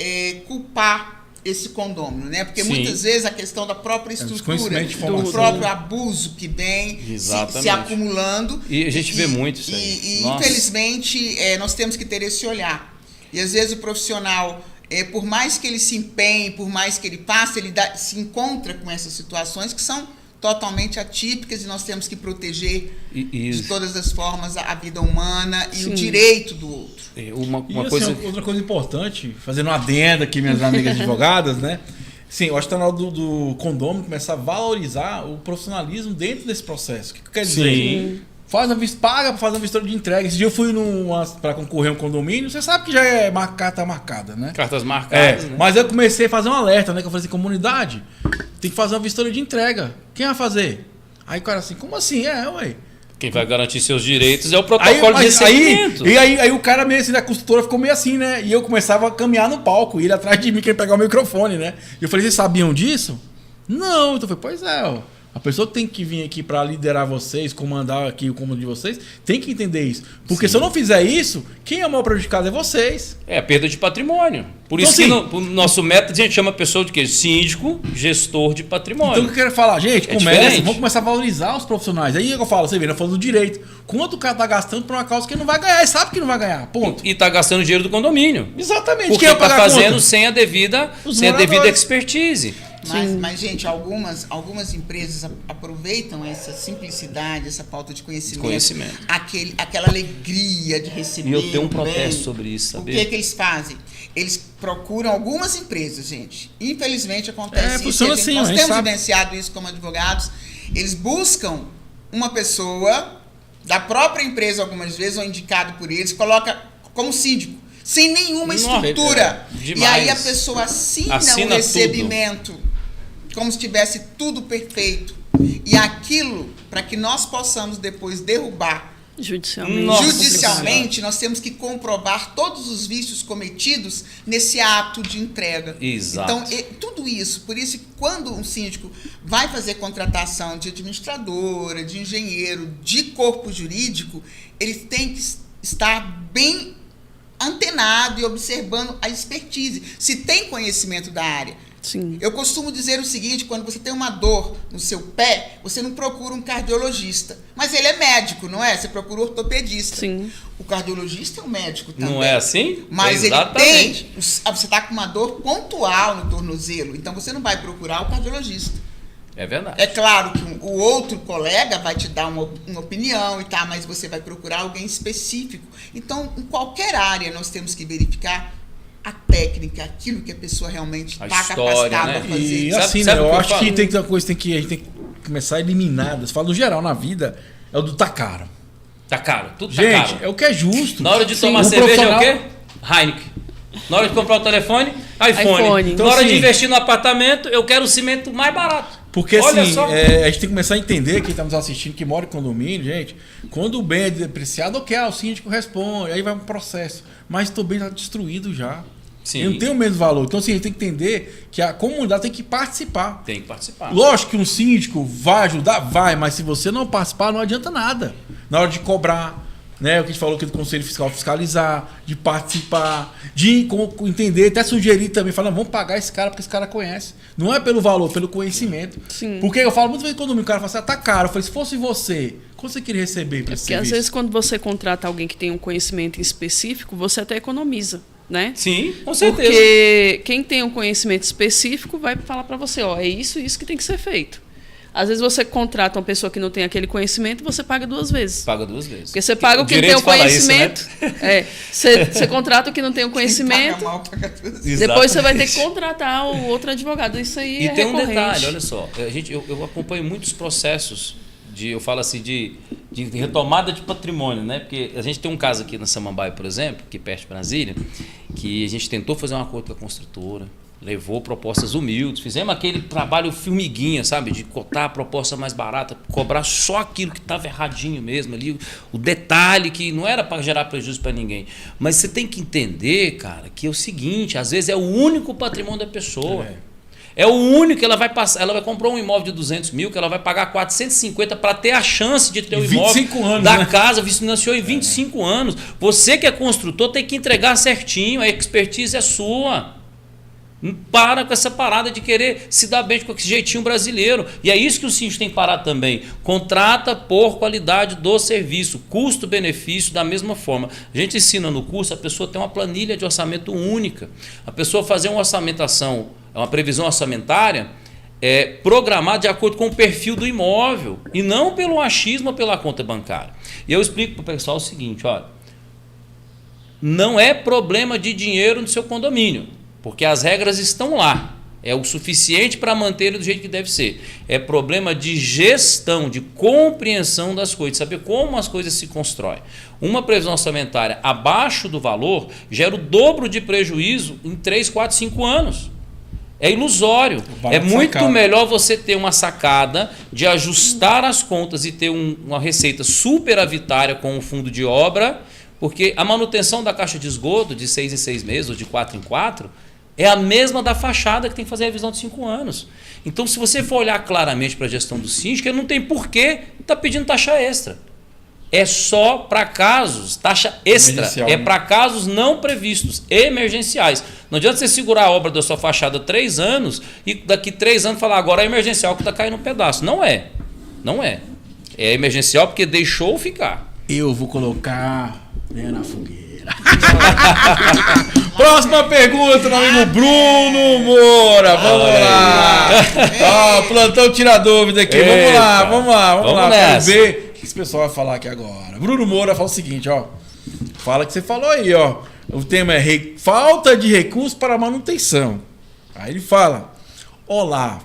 culpar esse condômino, né? Porque Sim. muitas vezes a questão da própria estrutura, desconhecimento de do informação. próprio abuso que vem Exatamente. se acumulando. E a gente vê muito isso aí. E Nossa. infelizmente, nós temos que ter esse olhar. E às vezes o profissional, por mais que ele se empenhe, por mais que ele passe, ele se encontra com essas situações que são totalmente atípicas e nós temos que proteger de todas as formas a vida humana e o direito do outro. Uma E assim, coisa. outra coisa importante, fazendo uma adenda aqui, minhas amigas advogadas, né? Sim, eu acho que está na hora do condômino começar a valorizar o profissionalismo dentro desse processo. O que quer dizer? Sim. Paga para fazer uma vistoria de entrega. Esse dia eu fui para concorrer a um condomínio, você sabe que já é carta marcada, né? Cartas marcadas, né? Mas eu comecei a fazer um alerta, né? Que eu falei assim, comunidade, tem que fazer uma vistoria de entrega. Quem vai fazer? Aí o cara assim, como assim? Ué. Quem vai garantir seus direitos é o protocolo de recebimento. Aí o cara meio assim, da construtora ficou meio assim, né? E eu começava a caminhar no palco, e ele atrás de mim querendo pegar o microfone, né? E eu falei, vocês sabiam disso? Não. Então eu falei, pois é, ó. A pessoa que tem que vir aqui para liderar vocês, comandar aqui o comando de vocês, tem que entender isso. Porque se eu não fizer isso, quem é o maior prejudicado é vocês. É perda de patrimônio. Por Então, isso que assim, no nosso método a gente chama a pessoa de quê? Síndico, gestor de patrimônio. Então o que eu quero falar, gente, diferente. vamos começar a valorizar os profissionais. Aí eu falo, você vê, nós falamos do direito. Quanto o cara tá gastando por uma causa que ele não vai ganhar? Ele sabe que não vai ganhar, ponto. E está gastando dinheiro do condomínio. Exatamente. Porque Quem vai está pagar a fazendo conta? sem a devida moradores. expertise. Mas, gente, algumas empresas aproveitam essa simplicidade, essa falta de conhecimento. Aquela alegria de receber. E eu tenho um protesto bem. sobre isso, O sabia? que eles fazem? Eles procuram algumas empresas, gente. Infelizmente acontece isso. funciona E assim, nós a gente temos sabe. vivenciado isso como advogados. Eles buscam uma pessoa da própria empresa, algumas vezes, ou indicado por eles, coloca como síndico, sem nenhuma estrutura. E aí a pessoa assina o recebimento como se tivesse tudo perfeito. E aquilo, para que nós possamos depois derrubar Judicialmente. judicialmente, nós temos que comprovar todos os vícios cometidos nesse ato de entrega. Exato. Então, tudo isso, por isso que quando um síndico vai fazer contratação de administradora, de engenheiro, de corpo jurídico, ele tem que estar bem antenado e observando a expertise, se tem conhecimento da área. Sim. Eu costumo dizer o seguinte, quando você tem uma dor no seu pé, você não procura um cardiologista, mas ele é médico, não é? Você procura um ortopedista. Sim. O cardiologista é um médico também. Não é assim? Mas Exatamente. ele tem... Você está com uma dor pontual no tornozelo, então você não vai procurar o cardiologista. É verdade. É claro que o outro colega vai te dar uma opinião e tal, mas você vai procurar alguém específico. Então, em qualquer área, nós temos que verificar a técnica, aquilo que a pessoa realmente está capacitada a fazer. E assim, né? Eu acho que tem que ter uma coisa que a gente tem que começar a eliminar. Você fala no geral na vida, é o do tá caro. Tá caro, tudo Gente, tá caro. é o que é justo. Na hora de tomar o cerveja é o profissional- quê? Heineken. Na hora de comprar o telefone, iPhone. iPhone. Então, Na hora de assim, investir no apartamento, eu quero o cimento mais barato. Porque Olha assim, só. a gente tem que começar a entender, quem está nos assistindo, que mora em condomínio, gente, quando o bem é depreciado, ok, o síndico responde, aí vai um processo. Mas o bem está destruído já. Sim. Ele não tem o mesmo valor. Então, assim, a gente tem que entender que a comunidade tem que participar. Tem que participar. Lógico que um síndico vai ajudar, vai, mas se você não participar, não adianta nada. Na hora de cobrar, né? O que a gente falou aqui do Conselho Fiscal fiscalizar, de participar, de entender, até sugerir também, falar, vamos pagar esse cara porque esse cara conhece. Não é pelo valor, pelo conhecimento. Sim. Porque eu falo muito vezes quando o cara fala assim, tá caro. Eu falei, se fosse você, quanto você queria receber por esse Porque às serviço? vezes quando você contrata alguém que tem um conhecimento específico, você até economiza, né? Sim, com certeza. Porque quem tem um conhecimento específico vai falar para você, ó, é isso que tem que ser feito. Às vezes você contrata uma pessoa que não tem aquele conhecimento, você paga 2 vezes. Paga 2 vezes. Porque você paga o que não tem o conhecimento. Você contrata o que não tem o conhecimento. Quem paga mal, paga tudo. Depois você vai ter que contratar o outro advogado. Isso aí E tem um recorrente. detalhe, olha só. Eu acompanho muitos processos eu falo assim, de retomada de patrimônio, né? Porque a gente tem um caso aqui na Samambaia, por exemplo, que perto de Brasília, que a gente tentou fazer um acordo com a construtora, levou propostas humildes, fizemos aquele trabalho formiguinha, sabe? De cotar a proposta mais barata, cobrar só aquilo que estava erradinho mesmo ali, o detalhe que não era para gerar prejuízo para ninguém. Mas você tem que entender, cara, que é o seguinte, às vezes é o único patrimônio da pessoa. É o único que ela vai passar, ela vai comprar um imóvel de 200 mil, que ela vai pagar 450 para ter a chance de ter o imóvel anos, da né? casa, financiou em 25 anos. Você que é construtor tem que entregar certinho, a expertise é sua. Para com essa parada de querer se dar bem com esse jeitinho brasileiro. E é isso que o síndico tem que parar também. Contrata por qualidade do serviço, custo-benefício da mesma forma. A gente ensina no curso a pessoa ter uma planilha de orçamento única. A pessoa fazer uma orçamentação, uma previsão orçamentária programada de acordo com o perfil do imóvel e não pelo achismo ou pela conta bancária. E eu explico para o pessoal o seguinte, olha, não é problema de dinheiro no seu condomínio, porque as regras estão lá. É o suficiente para manter ele do jeito que deve ser. É problema de gestão, de compreensão das coisas, saber como as coisas se constroem. Uma previsão orçamentária abaixo do valor gera o dobro de prejuízo em 3, 4, 5 anos. É ilusório. É muito melhor você ter uma sacada de ajustar as contas e ter uma receita superavitária com um fundo de obra, porque a manutenção da caixa de esgoto de 6 em 6 meses ou de 4 em 4 é a mesma da fachada que tem que fazer a revisão de 5 anos. Então, se você for olhar claramente para a gestão do síndico, ele não tem porquê estar pedindo taxa extra. É só para casos, taxa extra, é para casos não previstos, emergenciais. Não adianta você segurar a obra da sua fachada 3 anos e daqui 3 anos falar agora é emergencial que está caindo um pedaço. Não é. Não é. É emergencial porque deixou ficar. Eu vou colocar na fogueira. Próxima pergunta, meu amigo Bruno Moura. Vamos lá. Ó, plantão tira dúvida aqui. Eita. Vamos lá. Nessa. Quero ver o que esse pessoal vai falar aqui agora. Bruno Moura fala o seguinte, ó. Fala que você falou aí, ó. O tema é falta de recursos para manutenção. Aí ele fala: olá.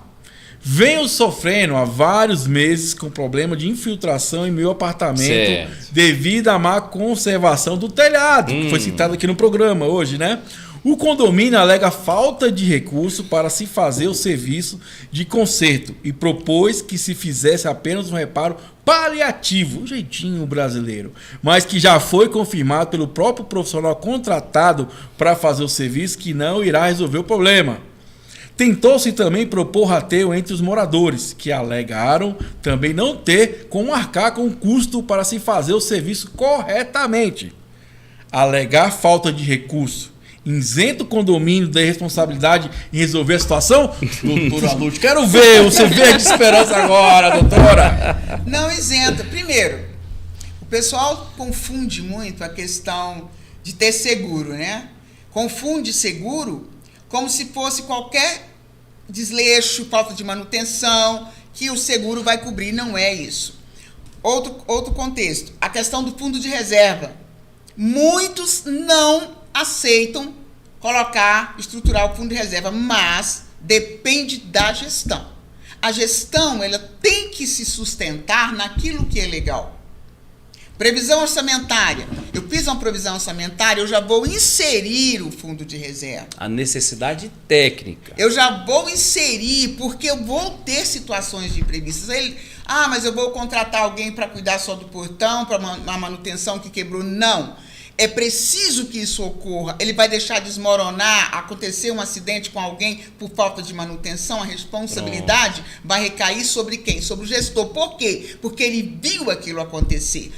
Venho sofrendo há vários meses com problema de infiltração em meu apartamento devido à má conservação do telhado, que foi citado aqui no programa hoje, né? O condomínio alega falta de recurso para se fazer o serviço de conserto e propôs que se fizesse apenas um reparo paliativo, um jeitinho brasileiro, mas que já foi confirmado pelo próprio profissional contratado para fazer o serviço que não irá resolver o problema. Tentou-se também propor rateio entre os moradores, que alegaram também não ter como arcar com o custo para se fazer o serviço corretamente. Alegar falta de recurso isenta o condomínio da responsabilidade em resolver a situação? Doutora Lúcia, quero ver você verde de esperança agora, doutora. Não isenta. Primeiro, o pessoal confunde muito a questão de ter seguro, né? Confunde seguro como se fosse qualquer desleixo, falta de manutenção, que o seguro vai cobrir. Não é isso. Outro contexto, a questão do fundo de reserva. Muitos não aceitam estruturar o fundo de reserva, mas depende da gestão. A gestão, ela tem que se sustentar naquilo que é legal. Previsão orçamentária. Eu fiz uma previsão orçamentária, eu já vou inserir o fundo de reserva. A necessidade técnica. Eu já vou inserir, porque eu vou ter situações de imprevistas. Mas eu vou contratar alguém para cuidar só do portão, para uma manutenção que quebrou. Não. É preciso que isso ocorra. Ele vai deixar desmoronar, acontecer um acidente com alguém por falta de manutenção, a responsabilidade vai recair sobre quem? Sobre o gestor. Por quê? Porque ele viu aquilo acontecer.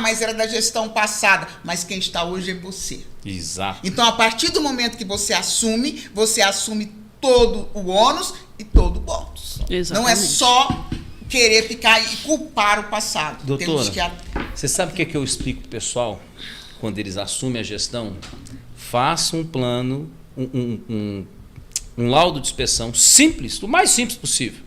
Mas era da gestão passada. Mas quem está hoje é você. Exato. Então, a partir do momento que você assume todo o ônus e todo o bônus. Exatamente. Não é só querer ficar e culpar o passado. Doutora, você sabe o que eu explico pro pessoal? Quando eles assumem a gestão, faça um plano, um laudo de inspeção simples, o mais simples possível.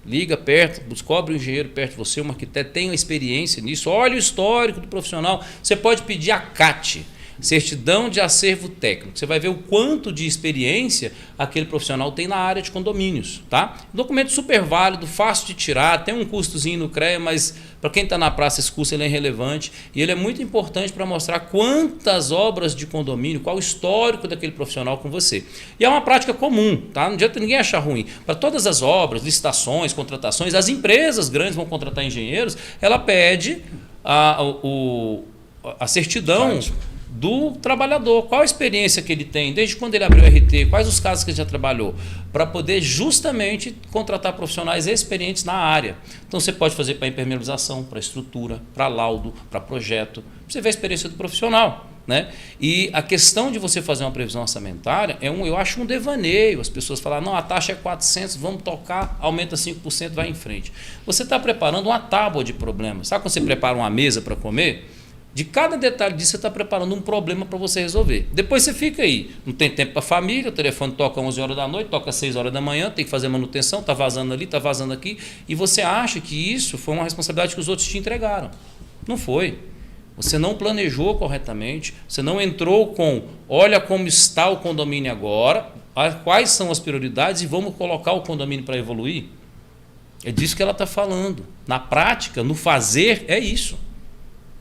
Liga perto, descobre um engenheiro perto de você, um arquiteto, tenha experiência nisso, olha o histórico do profissional. Você pode pedir a CAT, certidão de acervo técnico. Você vai ver o quanto de experiência aquele profissional tem na área de condomínios. Tá? Documento super válido, fácil de tirar, tem um custozinho no CREA, mas para quem está na praça esse custo ele é irrelevante e ele é muito importante para mostrar quantas obras de condomínio, qual o histórico daquele profissional com você. E é uma prática comum, tá? Não adianta ninguém achar ruim. Para todas as obras, licitações, contratações, as empresas grandes vão contratar engenheiros, ela pede a certidão do trabalhador, qual a experiência que ele tem, desde quando ele abriu o RT, quais os casos que ele já trabalhou, para poder justamente contratar profissionais experientes na área. Então você pode fazer para impermeabilização, para estrutura, para laudo, para projeto, você vê a experiência do profissional. Né? E a questão de você fazer uma previsão orçamentária, eu acho um devaneio, as pessoas falam, não, a taxa é 400, vamos tocar, aumenta 5%, vai em frente. Você está preparando uma tábua de problemas. Sabe quando você prepara uma mesa para comer? De cada detalhe disso, você está preparando um problema para você resolver. Depois você fica aí, não tem tempo para a família, o telefone toca 11 horas da noite, toca 6 horas da manhã, tem que fazer manutenção, está vazando ali, está vazando aqui, e você acha que isso foi uma responsabilidade que os outros te entregaram. Não foi. Você não planejou corretamente, você não entrou com, olha como está o condomínio agora, quais são as prioridades e vamos colocar o condomínio para evoluir. É disso que ela está falando. Na prática, no fazer, é isso.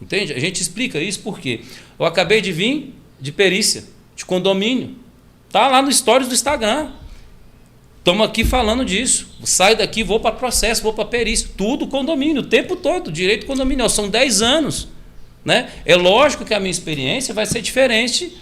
Entende? A gente explica isso porque eu acabei de vir de perícia, de condomínio. Está lá no stories do Instagram. Estamos aqui falando disso. Saio daqui, vou para processo, vou para perícia. Tudo condomínio, o tempo todo, direito condomínio. São 10 anos. Né? É lógico que a minha experiência vai ser diferente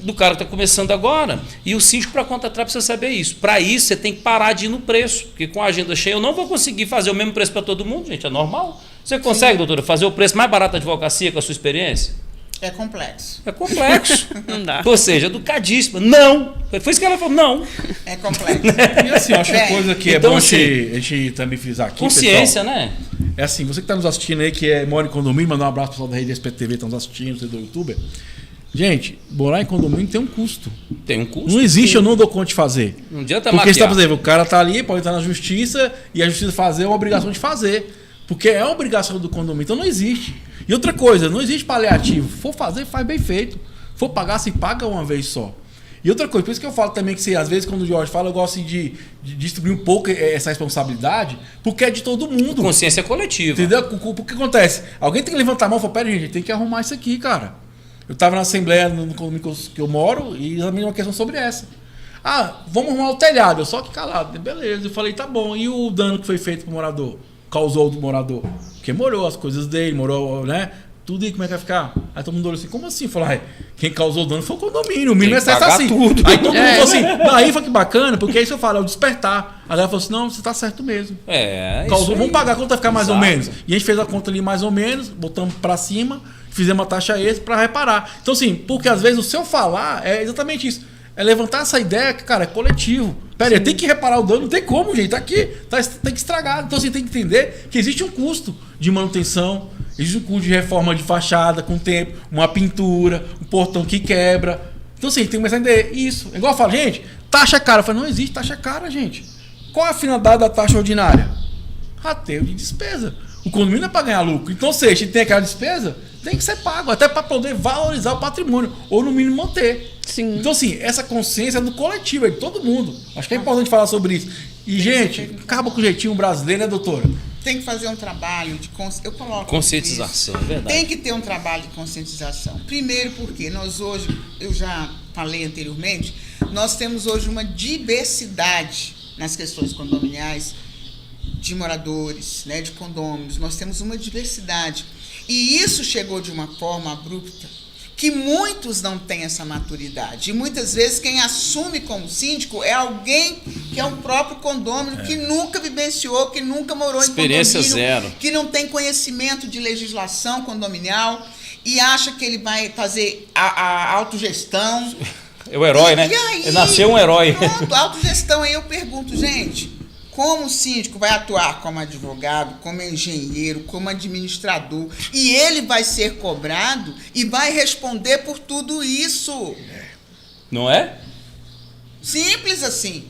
do cara que está começando agora. E o síndico para contratar precisa saber isso. Para isso, você tem que parar de ir no preço. Porque com a agenda cheia, eu não vou conseguir fazer o mesmo preço para todo mundo, gente. É normal. Você consegue, doutora, fazer o preço mais barato da advocacia com a sua experiência? É complexo. É complexo. Não dá. Ou seja, educadíssima. Não. Foi isso que ela falou. Não. É complexo. E assim, eu acho que a coisa que então, é bom assim, a gente também frisar aqui, consciência, pessoal, né? É assim, você que está nos assistindo aí, que mora em condomínio, mandar um abraço pro pessoal da Rede SPTV, que estão nos assistindo, do youtuber. Gente, morar em condomínio tem um custo. Tem um custo. Não existe, eu não dou conta de fazer. Não adianta porque você tá, maquiar. por exemplo, o cara tá ali, pode estar na justiça, e a justiça fazer é uma obrigação de fazer. Porque é uma obrigação do condomínio, então não existe. E outra coisa, não existe paliativo. For fazer, faz bem feito. For pagar, se paga uma vez só. E outra coisa, por isso que eu falo também que, às vezes, quando o Jorge fala, eu gosto de distribuir um pouco essa responsabilidade, porque é de todo mundo. Consciência coletiva. Entendeu? Porque o que acontece? Alguém tem que levantar a mão e falar, pera, gente, tem que arrumar isso aqui, cara. Eu estava na Assembleia, no condomínio que eu moro, e examinei uma questão sobre essa. Vamos arrumar o telhado. Eu só que calado. Beleza. Eu falei, tá bom. E o dano que foi feito pro morador? Causou do morador? Porque morou as coisas dele, morou, né? Tudo aí, como é que vai ficar? Aí todo mundo olhou assim, como assim? Falou, quem causou o dano foi o condomínio, o mínimo é certo assim. Tudo. Aí todo mundo falou assim, aí foi que bacana, porque é isso que eu falo, é o despertar. A galera falou assim, não, você tá certo mesmo. Causou, vamos pagar a conta, vai ficar mais ou menos. E a gente fez a conta ali mais ou menos, botamos pra cima, fizemos uma taxa extra pra reparar. Então assim, porque às vezes o seu falar é exatamente isso. É levantar essa ideia que, cara, é coletivo. Pera aí, tem que reparar o dano, não tem como, gente. Tá aqui, tem que estragar. Então você tem que entender que existe um custo de manutenção, existe um custo de reforma de fachada com o tempo, uma pintura, um portão que quebra. Então assim, tem que começar a entender isso. É igual eu falo, gente, taxa cara. Eu falo, não existe taxa cara, gente. Qual é a finalidade da taxa ordinária? Rateio de despesa. O condomínio é para ganhar lucro. Então, se a gente tem aquela despesa, tem que ser pago, até para poder valorizar o patrimônio, ou no mínimo manter. Sim. Então, assim, essa consciência é do coletivo, é de todo mundo. Acho que é importante falar sobre isso. E, gente, acaba com o jeitinho brasileiro, né, doutora? tem que fazer um trabalho de eu coloco Conscientização, isso. é verdade. Tem que ter um trabalho de conscientização. Primeiro porque nós hoje, eu já falei anteriormente, nós temos hoje uma diversidade nas questões condominiais de moradores, né, de condôminos. Nós temos uma diversidade. E isso chegou de uma forma abrupta, que muitos não têm essa maturidade. E muitas vezes quem assume como síndico é alguém que é o próprio condômino, que nunca vivenciou, que nunca morou Experiência em condomínio, zero. que não tem conhecimento de legislação condominial e acha que ele vai fazer a autogestão. É o herói, né? E aí, Ele nasceu um herói. Pronto, autogestão. Aí eu pergunto, gente, como o síndico vai atuar como advogado, como engenheiro, como administrador, e ele vai ser cobrado e vai responder por tudo isso? Não é? Simples assim.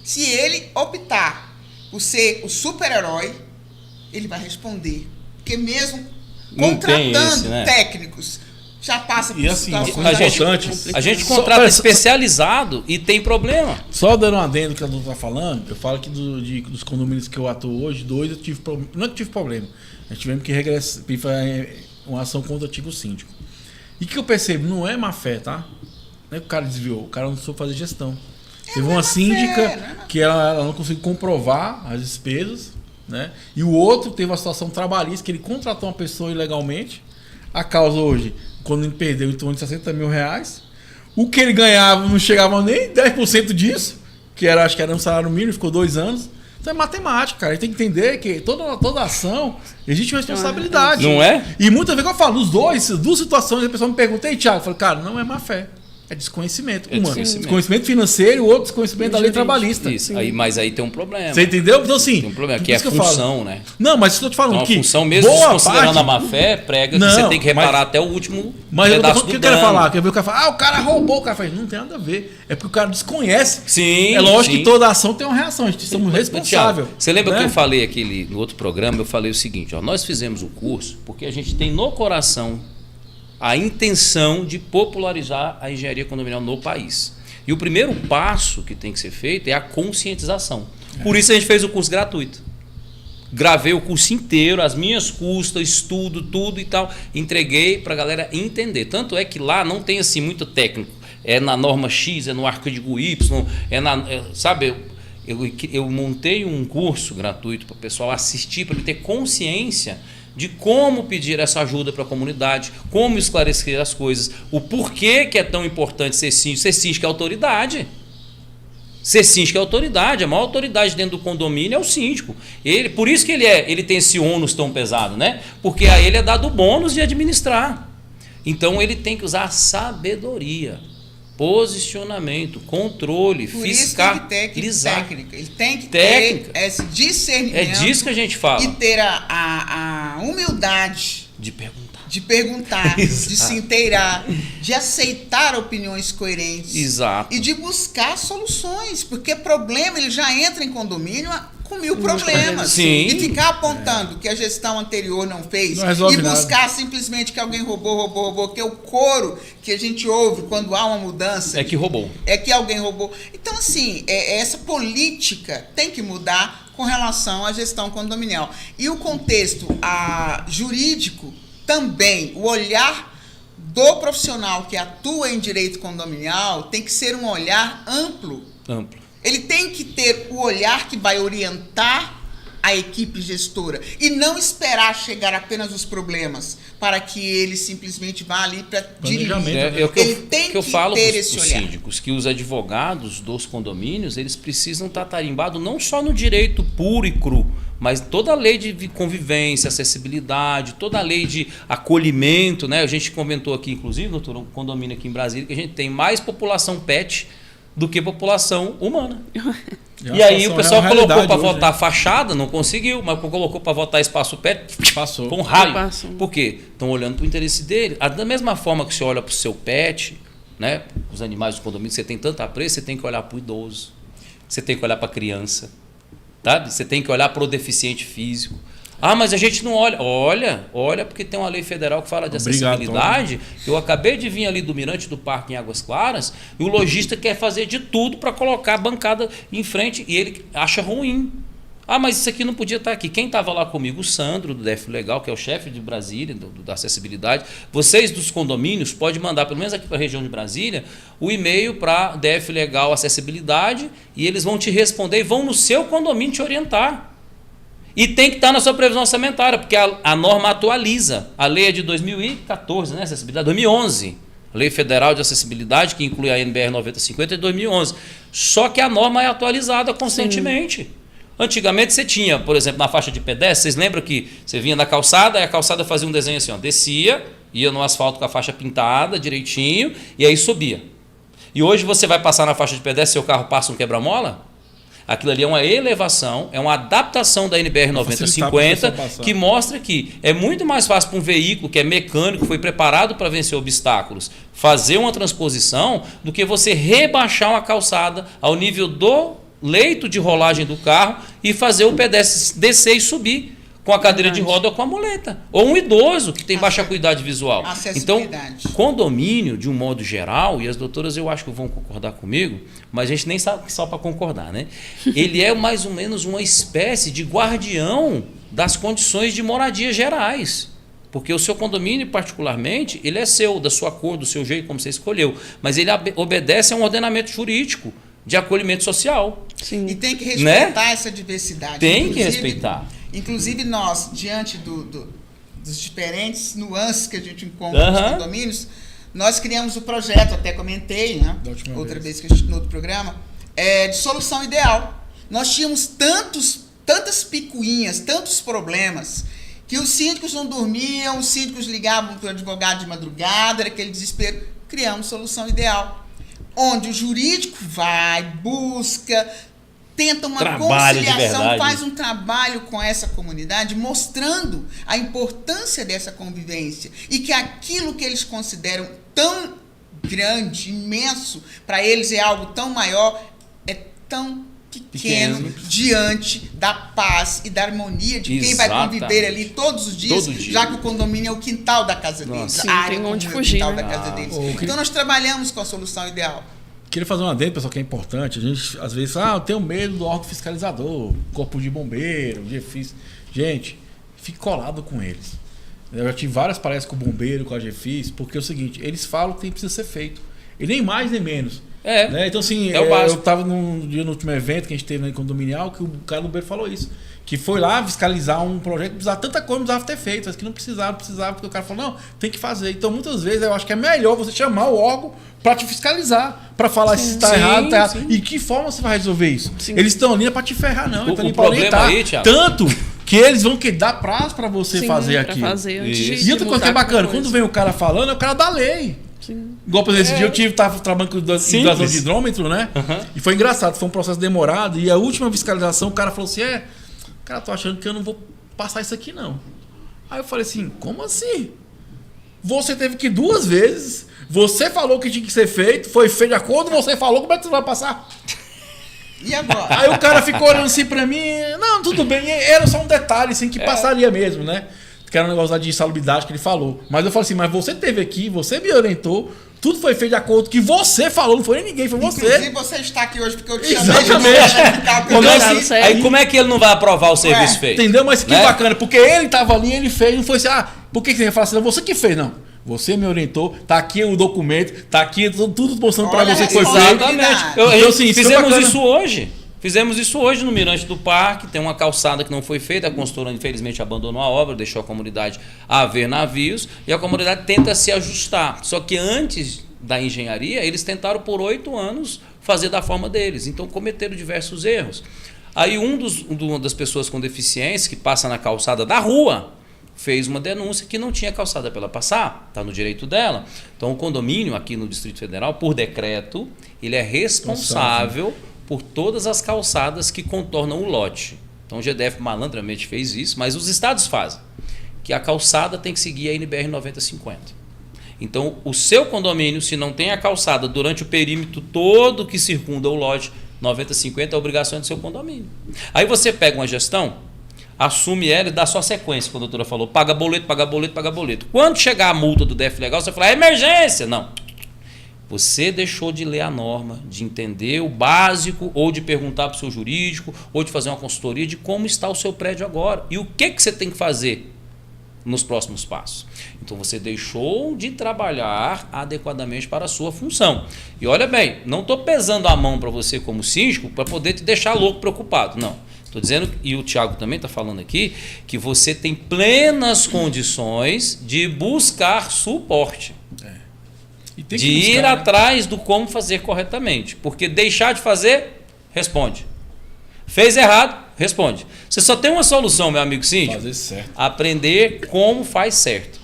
Se ele optar por ser o super-herói, ele vai responder. Porque mesmo Não tem contratando esse, né? técnicos, já passa por E assim, situações uma coisa importante, complicadas. A gente Só- contrata pera, especializado e tem problema. Só dando um adendo que a doutora está falando, eu falo que dos condomínios que eu atuo hoje, 2 eu tive problema. Não é que eu tive problema. Nós tivemos que regressar, uma ação contra o antigo síndico. E o que eu percebo? Não é má fé, tá? Não é que o cara desviou, o cara não soube fazer gestão. Teve uma síndica que ela não conseguiu comprovar as despesas, né? E o outro teve uma situação trabalhista que ele contratou uma pessoa ilegalmente. A causa hoje, quando ele perdeu em torno de 60 mil reais, o que ele ganhava não chegava nem 10% disso, que era, acho que era um salário mínimo, ficou 2 anos. Isso é matemática, cara. A gente tem que entender que toda ação existe uma responsabilidade. Não é? E muitas vezes que eu falo, os dois, as duas situações, a pessoa me pergunta, ei, Thiago, eu falo, cara, não é má fé. É desconhecimento. É desconhecimento. Desconhecimento financeiro e o outro desconhecimento da lei trabalhista. Isso. Aí, mas aí tem um problema. Você entendeu? Então, assim. Tem um problema, por que é isso eu falo. função, né? Não, mas estou te falando Então, a que. função, mesmo boa desconsiderando parte, a má fé, prega que Não, você tem que reparar mas- até o último Mas eu tô pedaço falando o que do eu quero dano. falar. Quer ver o cara fala, o cara roubou, o cara fala, não tem nada a ver. É porque o cara desconhece. Sim, É lógico sim. que toda ação tem uma reação, a gente somos responsáveis. Tiago, você lembra né? que eu falei no outro programa, eu falei o seguinte, ó, nós fizemos o curso porque a gente tem no coração a intenção de popularizar a engenharia condominial no país. E o primeiro passo que tem que ser feito é a conscientização. Por isso a gente fez o curso gratuito. Gravei o curso inteiro, as minhas custas, estudo, tudo e tal. Entreguei para a galera entender. Tanto é que lá não tem assim muito técnico. É na norma X, é no arcódigo Y, sabe? Eu montei um curso gratuito para o pessoal assistir, para ele ter consciência de como pedir essa ajuda para a comunidade, como esclarecer as coisas, o porquê que é tão importante ser síndico. Ser síndico é autoridade. Ser síndico é autoridade. A maior autoridade dentro do condomínio é o síndico. Por isso que ele tem esse ônus tão pesado, né? Porque a ele é dado o bônus de administrar. Então ele tem que usar a sabedoria, posicionamento, controle, Por isso que ele tem que ter fiscalizar. técnica. Ele tem que Técnica. ter esse discernimento. É disso que a gente fala. E ter a humildade De perguntar. de perguntar, de Exato. se inteirar, de aceitar opiniões coerentes. Exato. E de buscar soluções. Porque problema, ele já entra em condomínio com 1000 problemas. Sim. E ficar apontando que a gestão anterior não fez. Não resolve E nada. buscar simplesmente que alguém roubou. Que é o coro que a gente ouve quando há uma mudança. É que roubou. É que alguém roubou. Então, assim, essa política tem que mudar com relação à gestão condominial. E o contexto jurídico também, o olhar do profissional que atua em direito condominial tem que ser um olhar amplo. Amplo. Ele tem que ter o olhar que vai orientar a equipe gestora e não esperar chegar apenas os problemas para que ele simplesmente vá ali para dirigir. Planejamento. É o que Ele tem que eu que falo ter para esse os olhar. síndicos, que os advogados dos condomínios, eles precisam estar tarimbados não só no direito puro e cru, mas toda a lei de convivência, acessibilidade, toda a lei de acolhimento, né? A gente comentou aqui, inclusive, doutor, um condomínio aqui em Brasília, que a gente tem mais população pet do que população humana. E aí o pessoal colocou para votar fachada, não conseguiu, mas colocou para votar espaço pet, Passou. com um raio. Passou. Por quê? Estão olhando para o interesse dele. Da mesma forma que você olha para o seu pet, né? Os animais do condomínio, você tem tanto apreço, você tem que olhar para o idoso, você tem que olhar para a criança, tá? Você tem que olhar para o deficiente físico. Ah, mas a gente não olha. Olha, porque tem uma lei federal que fala de acessibilidade. Eu acabei de vir ali do Mirante do Parque em Águas Claras e o lojista quer fazer de tudo para colocar a bancada em frente e ele acha ruim. Ah, mas isso aqui não podia estar aqui. Quem estava lá comigo? O Sandro, do DF Legal, que é o chefe de Brasília, da acessibilidade. Vocês dos condomínios podem mandar, pelo menos aqui para a região de Brasília, o e-mail para DF Legal Acessibilidade e eles vão te responder e vão no seu condomínio te orientar. E tem que estar na sua previsão orçamentária, porque a norma atualiza. A lei é de 2014, né? Acessibilidade, 2011. A Lei Federal de Acessibilidade, que inclui a NBR 9050, é de 2011. Só que a norma é atualizada constantemente. Sim. Antigamente você tinha, por exemplo, na faixa de pedestre, vocês lembram que você vinha na calçada e a calçada fazia um desenho assim, ó, descia, ia no asfalto com a faixa pintada direitinho e aí subia. E hoje você vai passar na faixa de pedestre, seu carro passa um quebra-mola? Aquilo ali é uma elevação, é uma adaptação da NBR 9050 que mostra que é muito mais fácil para um veículo que é mecânico, foi preparado para vencer obstáculos, fazer uma transposição do que você rebaixar uma calçada ao nível do leito de rolagem do carro e fazer o pedestre descer e subir com a cadeira de roda ou com a muleta. Ou um idoso que tem baixa acuidade visual. Então, condomínio, de um modo geral, e as doutoras eu acho que vão concordar comigo, mas a gente nem sabe só para concordar, né? Ele é mais ou menos uma espécie de guardião das condições de moradia gerais. Porque o seu condomínio, particularmente, ele é seu, da sua cor, do seu jeito, como você escolheu. Mas ele obedece a um ordenamento jurídico de acolhimento social. Sim. E tem que respeitar essa diversidade. Tem que respeitar. Inclusive nós, diante dos diferentes nuances que a gente encontra nos condomínios, nós criamos o projeto, até comentei, né? Outra vez que no outro programa, de solução ideal. Nós tínhamos tantas picuinhas, tantos problemas, que os síndicos não dormiam, os síndicos ligavam para o advogado de madrugada, era aquele desespero. Criamos solução ideal, onde o jurídico vai, busca, tenta uma conciliação, faz um trabalho com essa comunidade, mostrando a importância dessa convivência e que aquilo que eles consideram tão grande, imenso, para eles é algo tão maior, é tão pequeno diante da paz e da harmonia de quem vai conviver ali todos os dias, já que o condomínio é o quintal da casa deles, Sim, a área tem onde comum fugir, é o quintal né? da casa deles. Então nós trabalhamos com a solução ideal. Queria fazer um adendo, pessoal, que é importante. A gente, às vezes, eu tenho medo do órgão fiscalizador, corpo de bombeiro, GFIS. Gente, fique colado com eles. Eu já tive várias palestras com o bombeiro, com a GFIS, porque é o seguinte, eles falam que precisa ser feito. E nem mais, nem menos. Né? Então, assim, eu estava no último evento que a gente teve na condominial, que o cara do bombeiro falou isso. Que foi lá fiscalizar um projeto, precisava tanta coisa, não precisava ter feito, mas que não precisava, porque o cara falou, não, tem que fazer. Então, muitas vezes, eu acho que é melhor você chamar o órgão para te fiscalizar, para falar se está errado, tá errado. E que forma você vai resolver isso? Sim. Eles estão ali para te ferrar, não. Estão ali para orientar. Aí, tanto que eles vão dar prazo para você fazer aquilo. E outra coisa que é bacana, quando vem o cara falando, é o cara da lei. Sim. Igual, por exemplo, esse dia eu estava trabalhando com invasão de hidrômetro, né? E foi engraçado, foi um processo demorado. E a última fiscalização, o cara falou assim: cara, tô achando que eu não vou passar isso aqui, não. Aí eu falei assim: como assim? Você teve que ir 2 vezes, você falou que tinha que ser feito, foi feito de acordo, você falou, como é que você vai passar? E agora? Aí o cara ficou olhando assim pra mim: não, tudo bem, era só um detalhe, assim, que passaria mesmo, né? Que era um negócio de insalubridade que ele falou. Mas eu falei assim: mas você esteve aqui, você me orientou, tudo foi feito de acordo que você falou, não foi ninguém, foi você. Inclusive, você está aqui hoje porque eu te chamei. Exatamente. Aí como é que ele não vai aprovar o serviço feito? Entendeu? Mas que bacana, porque ele estava ali, ele fez, não foi assim: por que você ia falar assim? Você que fez, não. Você me orientou, tá aqui o documento, tá aqui tudo mostrando para você que foi feito. Exatamente. Então, assim, Fizemos isso hoje no Mirante do Parque, tem uma calçada que não foi feita, a construtora infelizmente abandonou a obra, deixou a comunidade a ver navios, e a comunidade tenta se ajustar. Só que antes da engenharia, eles tentaram por 8 anos fazer da forma deles, então cometeram diversos erros. Aí uma das pessoas com deficiência, que passa na calçada da rua, fez uma denúncia que não tinha calçada para ela passar, está no direito dela. Então o condomínio aqui no Distrito Federal, por decreto, ele é responsável por todas as calçadas que contornam o lote. Então o GDF malandramente fez isso, mas os estados fazem, que a calçada tem que seguir a NBR 9050. Então o seu condomínio, se não tem a calçada durante o perímetro todo que circunda o lote 9050, é obrigação do seu condomínio. Aí você pega uma gestão, assume ela e dá só sequência, como a doutora falou, paga boleto, paga boleto, paga boleto. Quando chegar a multa do DF Legal, você fala: é emergência. Não. Você deixou de ler a norma, de entender o básico, ou de perguntar para o seu jurídico, ou de fazer uma consultoria de como está o seu prédio agora e o que você tem que fazer nos próximos passos. Então você deixou de trabalhar adequadamente para a sua função. E olha bem, não estou pesando a mão para você como síndico para poder te deixar louco, preocupado, não. Estou dizendo, e o Thiago também está falando aqui, que você tem plenas condições de buscar suporte. De ir atrás do como fazer corretamente. Porque deixar de fazer, responde. Fez errado, responde. Você só tem uma solução, meu amigo síndico. Fazer certo. Aprender como faz certo.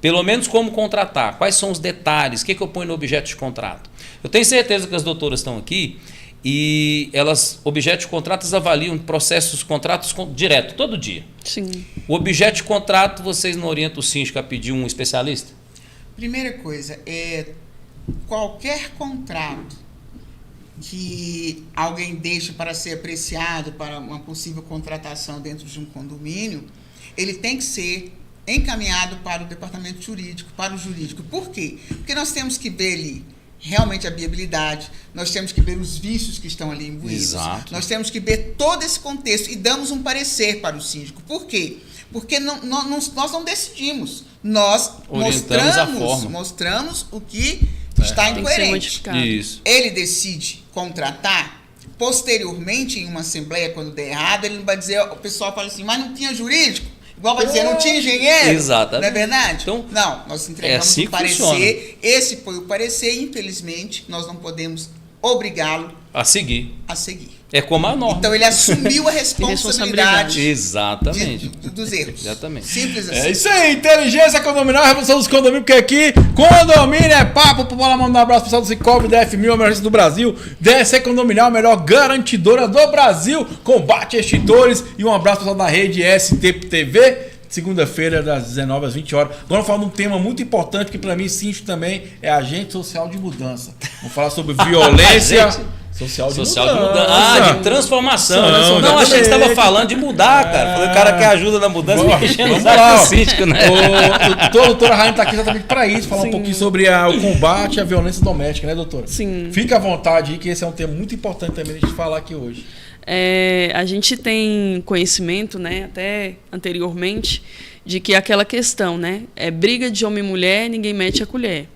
Pelo menos como contratar. Quais são os detalhes, o que eu ponho no objeto de contrato. Eu tenho certeza que as doutoras estão aqui e elas, objeto de contrato, elas avaliam processos, contratos direto, todo dia. Sim. O objeto de contrato, vocês não orientam o síndico a pedir um especialista? Primeira coisa, qualquer contrato que alguém deixe para ser apreciado para uma possível contratação dentro de um condomínio, ele tem que ser encaminhado para o departamento jurídico, para o jurídico. Por quê? Porque nós temos que ver ali realmente a viabilidade, nós temos que ver os vícios que estão ali imbuídos, Exato. nós temos que ver todo esse contexto e damos um parecer para o síndico. Por quê? Porque nós não decidimos, nós mostramos o que está incoerente. Isso. Ele decide contratar, posteriormente em uma assembleia, quando der errado, ele não vai dizer, o pessoal fala assim, mas não tinha jurídico? Igual vai dizer, não tinha engenheiro? Exatamente. Não é verdade? Então, não, nós entregamos assim um parecer, esse foi o parecer, e infelizmente nós não podemos obrigá-lo a seguir. É como a norma. Então ele assumiu a responsabilidade Exatamente. dos erros. Exatamente. Simples assim. É isso aí, inteligência condominial, revolução dos condomínios, porque aqui, condomínio é papo, bola, manda um abraço pro pessoal do Cicobi, DF1000, a melhor agência do Brasil, DSC Condominial, a melhor garantidora do Brasil, combate extintores, e um abraço pro pessoal da rede STTV, segunda-feira, das 19 às 20 horas. Agora vamos falar de um tema muito importante, que para mim, síndico também é agente social de mudança. Vamos falar sobre violência... Social de mudança. Ah, de transformação. Não, achei que você estava falando de mudar, cara. Falei, o cara quer ajuda na mudança, fica enchendo o saco do síndico, né? A doutora Raine está aqui exatamente para isso, falar um pouquinho sobre o combate à violência doméstica, né, doutora? Sim. Fica à vontade aí, que esse é um tema muito importante também de a gente falar aqui hoje. A gente tem conhecimento, né, até anteriormente, de que aquela questão, né, é briga de homem e mulher, ninguém mete a colher.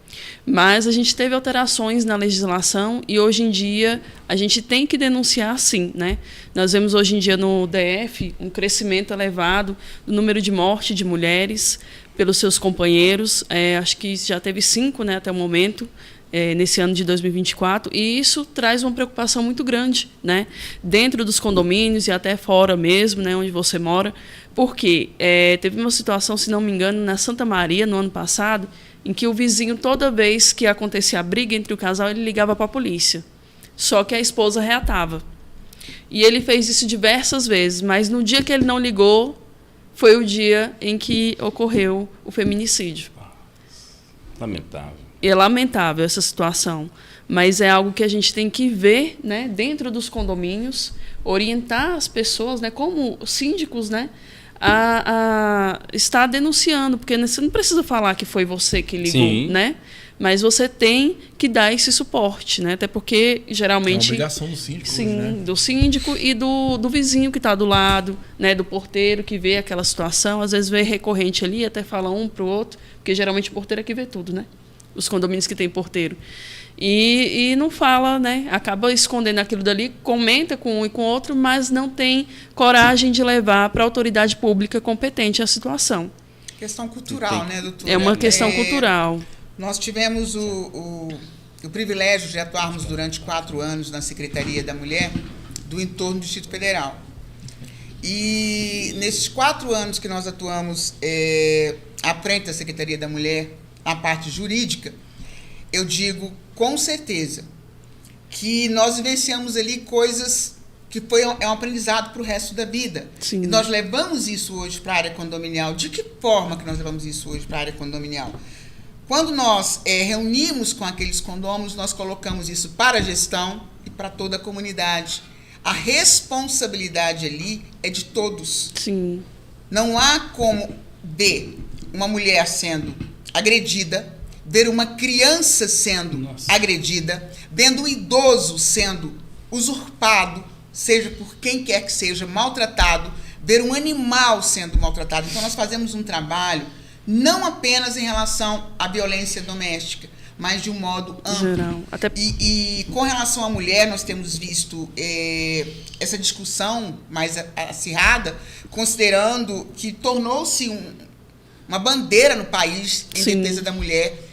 Mas a gente teve alterações na legislação e hoje em dia a gente tem que denunciar sim, né? Nós vemos hoje em dia no DF um crescimento elevado do número de morte de mulheres pelos seus companheiros. Acho que já teve 5, né, até o momento, nesse ano de 2024, e isso traz uma preocupação muito grande, né? Dentro dos condomínios e até fora mesmo, né, onde você mora. Porque teve uma situação, se não me engano, na Santa Maria, no ano passado, em que o vizinho, toda vez que acontecia a briga entre o casal, ele ligava para a polícia. Só que a esposa reatava. E ele fez isso diversas vezes, mas no dia que ele não ligou, foi o dia em que ocorreu o feminicídio. Lamentável. É lamentável essa situação, mas é algo que a gente tem que ver, né, dentro dos condomínios, orientar as pessoas, né, como síndicos, né, a estar denunciando, porque você não precisa falar que foi você que ligou, sim, né? Mas você tem que dar esse suporte, né? Até porque geralmente é uma obrigação do síndico, sim, né? Do síndico e do vizinho que está do lado, né? Do porteiro que vê aquela situação, às vezes vê recorrente ali, até fala um para o outro, porque geralmente o porteiro é que vê tudo, né? Os condomínios que tem porteiro. E não fala, né? Acaba escondendo aquilo dali, comenta com um e com outro, mas não tem coragem de levar para a autoridade pública competente a situação. Questão cultural, né, doutora? É uma questão cultural. Nós tivemos o privilégio de atuarmos durante 4 anos na Secretaria da Mulher do entorno do Distrito Federal. E nesses 4 anos que nós atuamos à frente da Secretaria da Mulher, a parte jurídica, eu digo com certeza que nós vivenciamos ali coisas que é um aprendizado para o resto da vida. Sim. E nós levamos isso hoje para a área condominial. De que forma que nós levamos isso hoje para a área condominial? Quando nós reunimos com aqueles condôminos, nós colocamos isso para a gestão e para toda a comunidade. A responsabilidade ali é de todos. Sim. Não há como ver uma mulher sendo agredida, ver uma criança sendo Nossa. agredida, vendo um idoso sendo usurpado, seja por quem quer que seja, maltratado, ver um animal sendo maltratado. Então, nós fazemos um trabalho não apenas em relação à violência doméstica, mas de um modo amplo. Geral. Até... E com relação à mulher, nós temos visto essa discussão mais acirrada, considerando que tornou-se uma bandeira no país em Sim. defesa da mulher,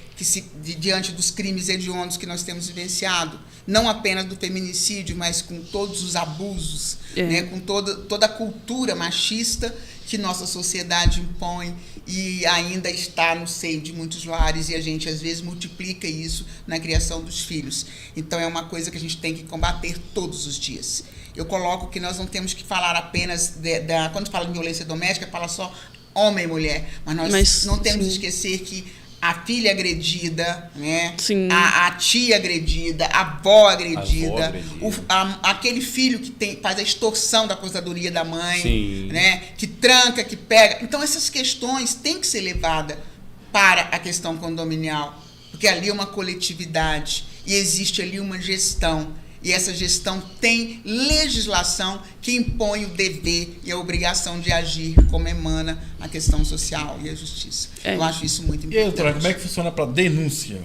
diante dos crimes hediondos que nós temos vivenciado. Não apenas do feminicídio, mas com todos os abusos, né, com toda a cultura machista que nossa sociedade impõe e ainda está no seio de muitos lares, e a gente às vezes multiplica isso na criação dos filhos. Então é uma coisa que a gente tem que combater todos os dias. Eu coloco que nós não temos que falar apenas quando fala de violência doméstica, fala só homem e mulher, mas não temos que esquecer que a filha agredida, né? A tia agredida, a avó agredida, aquele filho que faz a extorsão da aposentadoria da mãe, né? Que tranca, que pega. Então, essas questões têm que ser levadas para a questão condominial, porque ali é uma coletividade e existe ali uma gestão. E essa gestão tem legislação que impõe o dever e a obrigação de agir como emana a questão social e a justiça. Eu acho isso muito importante. E aí, doutora, como é que funciona para denúncia?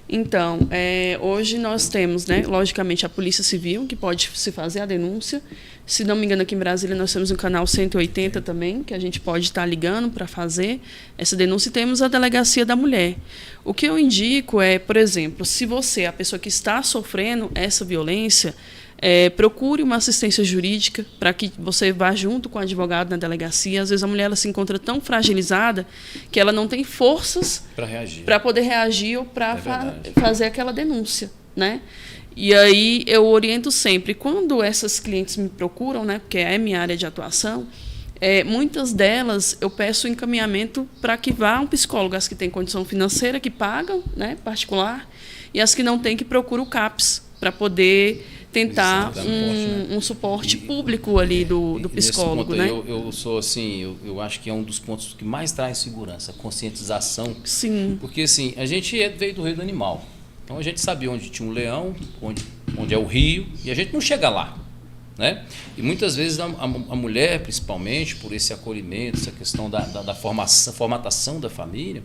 Então, hoje nós temos, né, logicamente, a Polícia Civil, que pode se fazer a denúncia. Se não me engano, aqui em Brasília nós temos um canal 180 também, que a gente pode estar ligando para fazer essa denúncia. E temos a Delegacia da Mulher. O que eu indico é, por exemplo, se você, a pessoa que está sofrendo essa violência, procure uma assistência jurídica para que você vá junto com o advogado na delegacia. Às vezes a mulher ela se encontra tão fragilizada que ela não tem forças para poder reagir ou para fazer aquela denúncia, né? E aí eu oriento sempre, quando essas clientes me procuram, né, porque é minha área de atuação, muitas delas eu peço encaminhamento para que vá um psicólogo, as que têm condição financeira, que pagam, né, particular, e as que não têm, que procuram o CAPS, para poder tentar um suporte público ali do psicólogo, né? Eu sou assim, eu acho que é um dos pontos que mais traz segurança, a conscientização. Sim. Porque assim, a gente veio do reino animal. Então a gente sabia onde tinha um leão, onde é o rio, e a gente não chega lá, né? E muitas vezes a mulher, principalmente por esse acolhimento, essa questão da formatação da família,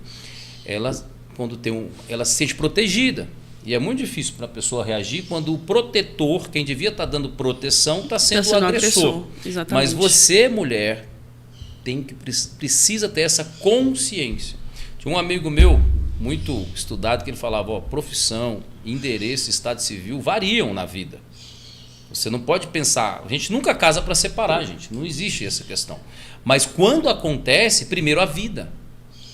ela se sente protegida. E é muito difícil para a pessoa reagir quando o protetor, quem devia estar dando proteção, está sendo o agressor. Exatamente. Mas você, mulher, precisa ter essa consciência. Tinha um amigo meu, muito estudado, que ele falava, profissão, endereço, estado civil variam na vida. Você não pode pensar, a gente nunca casa para separar, gente, não existe essa questão. Mas quando acontece, primeiro a vida.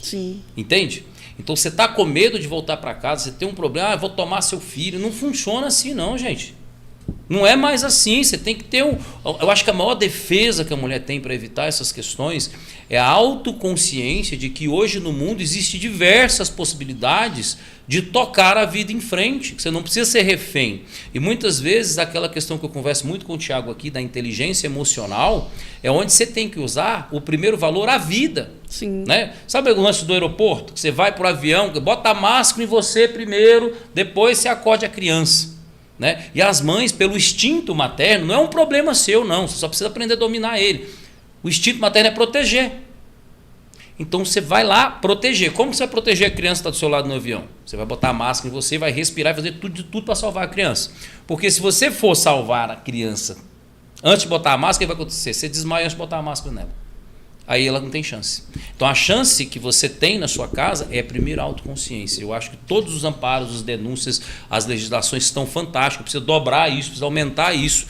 Sim. Entende? Então você está com medo de voltar para casa, você tem um problema, vou tomar seu filho. Não funciona assim não, gente. Não é mais assim, você tem que ter eu acho que a maior defesa que a mulher tem para evitar essas questões é a autoconsciência de que hoje no mundo existem diversas possibilidades de tocar a vida em frente, que você não precisa ser refém. E muitas vezes aquela questão que eu converso muito com o Tiago aqui, da inteligência emocional, é onde você tem que usar o primeiro valor, a vida. Sim. Né? Sabe o lance do aeroporto? Que você vai para o avião, bota a máscara em você primeiro, depois você acode a criança. Né? E as mães, pelo instinto materno, não é um problema seu, não. Você só precisa aprender a dominar ele. O instinto materno é proteger. Então você vai lá proteger. Como você vai proteger a criança que está do seu lado no avião? Você vai botar a máscara em você, vai respirar e fazer tudo para salvar a criança. Porque se você for salvar a criança antes de botar a máscara, o que vai acontecer? Você desmaia antes de botar a máscara nela. Aí ela não tem chance. Então a chance que você tem na sua casa é primeiro a autoconsciência. Eu acho que todos os amparos, as denúncias, as legislações estão fantásticas. Precisa dobrar isso, precisa aumentar isso.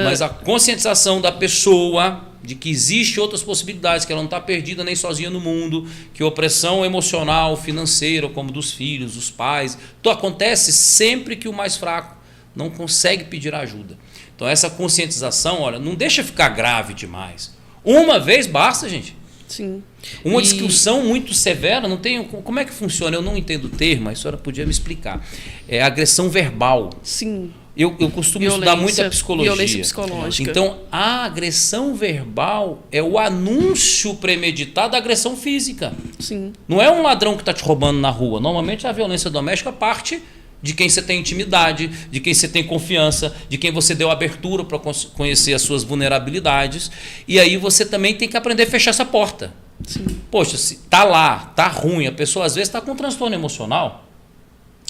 Mas a conscientização da pessoa de que existe outras possibilidades, que ela não está perdida nem sozinha no mundo, que opressão emocional, financeira, como dos filhos, dos pais, acontece sempre que o mais fraco não consegue pedir ajuda. Então essa conscientização, olha, não deixa ficar grave demais. Uma vez basta, gente. Sim. Uma discussão muito severa, não tem. Como é que funciona? Eu não entendo o termo, a senhora podia me explicar. É agressão verbal. Sim. Eu costumo estudar muito a psicologia. Violência psicológica. Então, a agressão verbal é o anúncio premeditado da agressão física. Sim. Não é um ladrão que está te roubando na rua. Normalmente a violência doméstica parte de quem você tem intimidade, de quem você tem confiança, de quem você deu abertura para conhecer as suas vulnerabilidades. E aí você também tem que aprender a fechar essa porta. Sim. Poxa, se tá lá, tá ruim, a pessoa às vezes está com um transtorno emocional.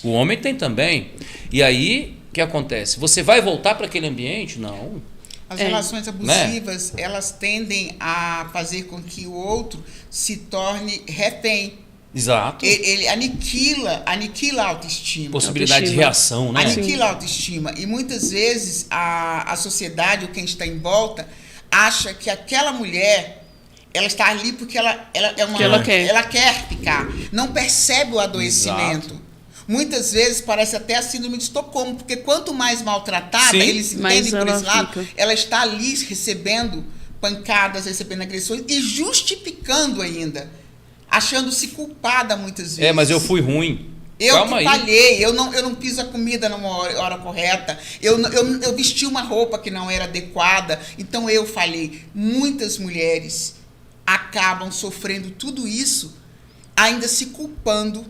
O homem tem também. E aí, o que acontece? Você vai voltar para aquele ambiente? Não. As relações abusivas, elas tendem a fazer com que o outro se torne refém. Exato. Ele aniquila a autoestima. Possibilidade de reação, né? Aniquila a autoestima. E muitas vezes a sociedade, ou quem está em volta, acha que aquela mulher, ela está ali porque ela quer ficar. Não percebe o adoecimento. Exato. Muitas vezes parece até a síndrome de Estocolmo, porque quanto mais maltratada, Sim, eles entendem por esse lado, fica. ela está ali recebendo pancadas, recebendo agressões e justificando ainda, achando-se culpada muitas vezes. Mas eu fui ruim. Eu Calma que aí. falhei, eu não fiz a comida numa hora correta, eu vesti uma roupa que não era adequada, então eu falhei. Muitas mulheres acabam sofrendo tudo isso, ainda se culpando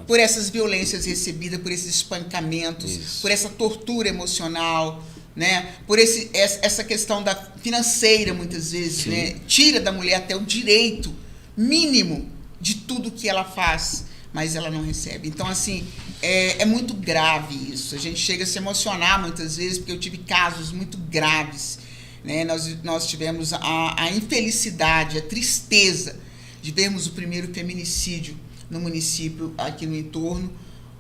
por essas violências recebidas, por esses espancamentos, por essa tortura emocional, né? Por essa questão da financeira, muitas vezes, né? Tira da mulher até o direito mínimo de tudo que ela faz, mas ela não recebe. Então, assim, é muito grave isso. A gente chega a se emocionar muitas vezes, porque eu tive casos muito graves, né? Nós tivemos a infelicidade, a tristeza de vermos o primeiro feminicídio no município, aqui no entorno,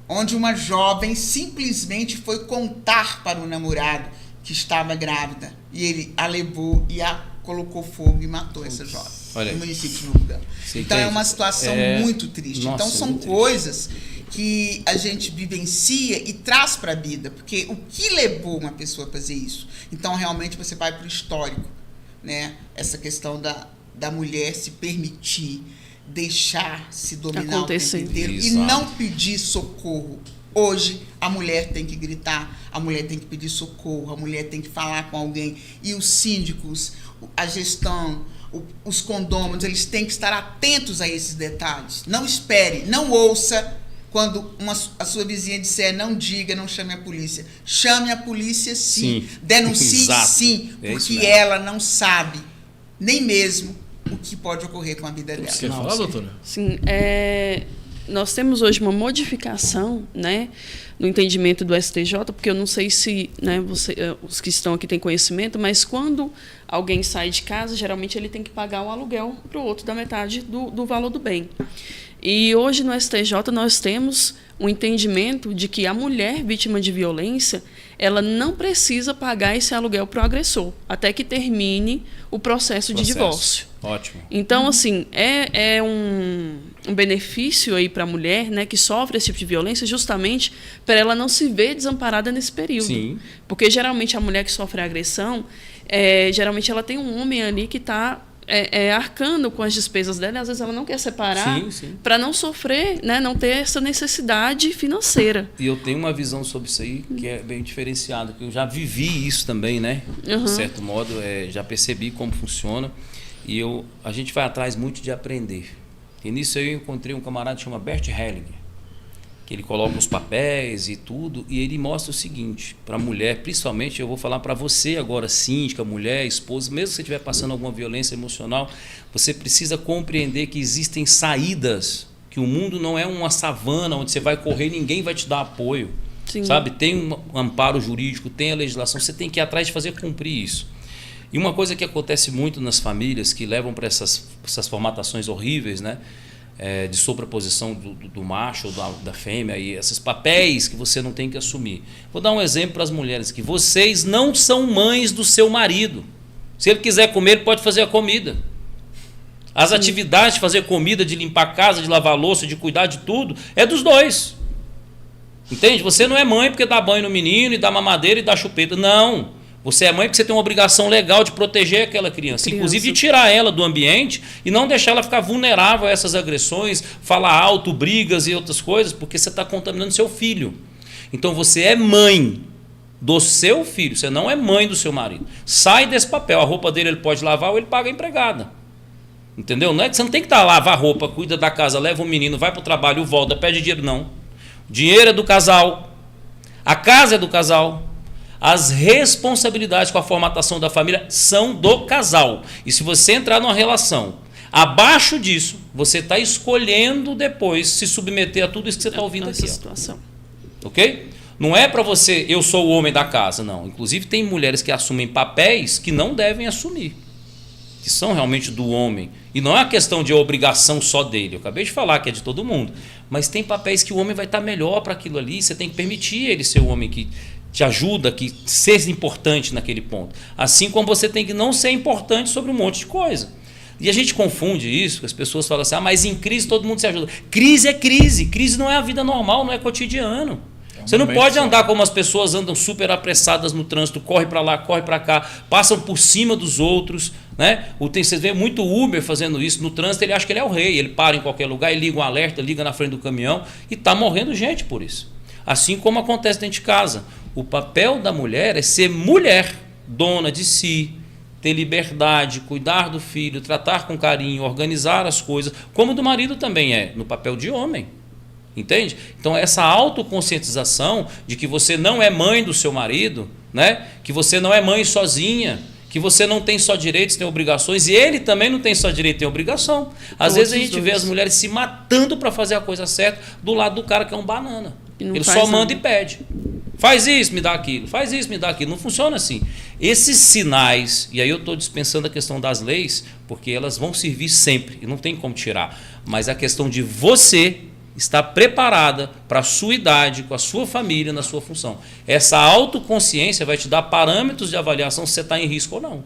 onde uma jovem simplesmente foi contar para o namorado que estava grávida, e ele a levou e a colocou fogo e matou essa jovem, no município de Novo Gama. Então é uma situação muito triste. Nossa, então são coisas que a gente vivencia e traz para a vida, porque o que levou uma pessoa a fazer isso? Então realmente você vai para o histórico, né? Essa questão da mulher se permitir, deixar se dominar o tempo inteiro e não pedir socorro. Hoje, a mulher tem que gritar, a mulher tem que pedir socorro, a mulher tem que falar com alguém. E os síndicos, a gestão, os condôminos, eles têm que estar atentos a esses detalhes. Não espere, não ouça quando a sua vizinha disser não diga, não chame a polícia. Chame a polícia sim. Denuncie sim, porque ela não sabe nem mesmo o que pode ocorrer com a vida dela. Você quer falar, doutora? Sim, nós temos hoje uma modificação, né, no entendimento do STJ, porque eu não sei se, né, os que estão aqui têm conhecimento, mas quando alguém sai de casa, geralmente ele tem que pagar um aluguel para o outro da metade do valor do bem. E hoje no STJ nós temos um entendimento de que a mulher vítima de violência, ela não precisa pagar esse aluguel para o agressor, até que termine o processo de divórcio. Ótimo. Então, assim, é um benefício aí para a mulher, né, que sofre esse tipo de violência, justamente para ela não se ver desamparada nesse período. Sim. Porque geralmente a mulher que sofre agressão, geralmente ela tem um homem ali que está arcando com as despesas dela, e às vezes ela não quer separar para não sofrer, né, não ter essa necessidade financeira. E eu tenho uma visão sobre isso aí que é bem diferenciada, que eu já vivi isso também, né? De certo modo, já percebi como funciona, e a gente vai atrás muito de aprender. E nisso eu encontrei um camarada que chama Bert Hellinger, que ele coloca os papéis e tudo, e ele mostra o seguinte, para a mulher, principalmente, eu vou falar para você agora, síndica, mulher, esposa, mesmo que você estiver passando alguma violência emocional, você precisa compreender que existem saídas, que o mundo não é uma savana onde você vai correr e ninguém vai te dar apoio. Sim. Sabe? Tem um amparo jurídico, tem a legislação, você tem que ir atrás de fazer cumprir isso. E uma coisa que acontece muito nas famílias, que levam para essas formatações horríveis, né? De sobreposição do macho ou da fêmea, e esses papéis que você não tem que assumir. Vou dar um exemplo para as mulheres, que vocês não são mães do seu marido. Se ele quiser comer, ele pode fazer a comida. As atividades de fazer comida, de limpar a casa, de lavar a louça, de cuidar de tudo, é dos dois. Entende? Você não é mãe porque dá banho no menino e dá mamadeira e dá chupeta. Não. Você é mãe porque você tem uma obrigação legal de proteger aquela criança. Inclusive de tirar ela do ambiente e não deixar ela ficar vulnerável a essas agressões, falar alto, brigas e outras coisas, porque você está contaminando seu filho. Então você é mãe, do seu filho. Você não é mãe do seu marido. Sai desse papel. A roupa dele ele pode lavar ou ele paga a empregada. Entendeu? Não é que você não tem que estar lá, lavar roupa, cuida da casa, leva o menino, vai para o trabalho, volta, pede dinheiro, não. O dinheiro é do casal. A casa é do casal. As responsabilidades com a formatação da família são do casal. E se você entrar numa relação abaixo disso, você está escolhendo depois se submeter a tudo isso que você está ouvindo aqui. Situação. Ok? Não é para você, eu sou o homem da casa, não. Inclusive tem mulheres que assumem papéis que não devem assumir, que são realmente do homem. E não é uma questão de obrigação só dele. Eu acabei de falar que é de todo mundo. Mas tem papéis que o homem vai estar melhor para aquilo ali. Você tem que permitir ele ser o homem que te ajuda, que seja importante naquele ponto. Assim como você tem que não ser importante sobre um monte de coisa. E a gente confunde isso, que as pessoas falam assim, mas em crise todo mundo se ajuda. Crise é crise. Crise não é a vida normal, não é cotidiano. Você não pode andar como as pessoas andam super apressadas no trânsito, corre para lá, corre para cá, passam por cima dos outros, né? Você vê muito Uber fazendo isso no trânsito, ele acha que ele é o rei, ele para em qualquer lugar, ele liga um alerta, liga na frente do caminhão e está morrendo gente por isso. Assim como acontece dentro de casa. O papel da mulher é ser mulher, dona de si, ter liberdade, cuidar do filho, tratar com carinho, organizar as coisas, como do marido também é, no papel de homem. Entende? Então essa autoconscientização de que você não é mãe do seu marido, né? Que você não é mãe sozinha, que você não tem só direitos, tem obrigações, e ele também não tem só direito, tem obrigação. Às vezes a gente vê as mulheres se matando para fazer a coisa certa do lado do cara que é um banana. Ele só manda e pede. Faz isso, me dá aquilo. Faz isso, me dá aquilo. Não funciona assim. Esses sinais, e aí eu estou dispensando a questão das leis, porque elas vão servir sempre, e não tem como tirar. Mas a questão de você está preparada para a sua idade, com a sua família, na sua função. Essa autoconsciência vai te dar parâmetros de avaliação se você está em risco ou não.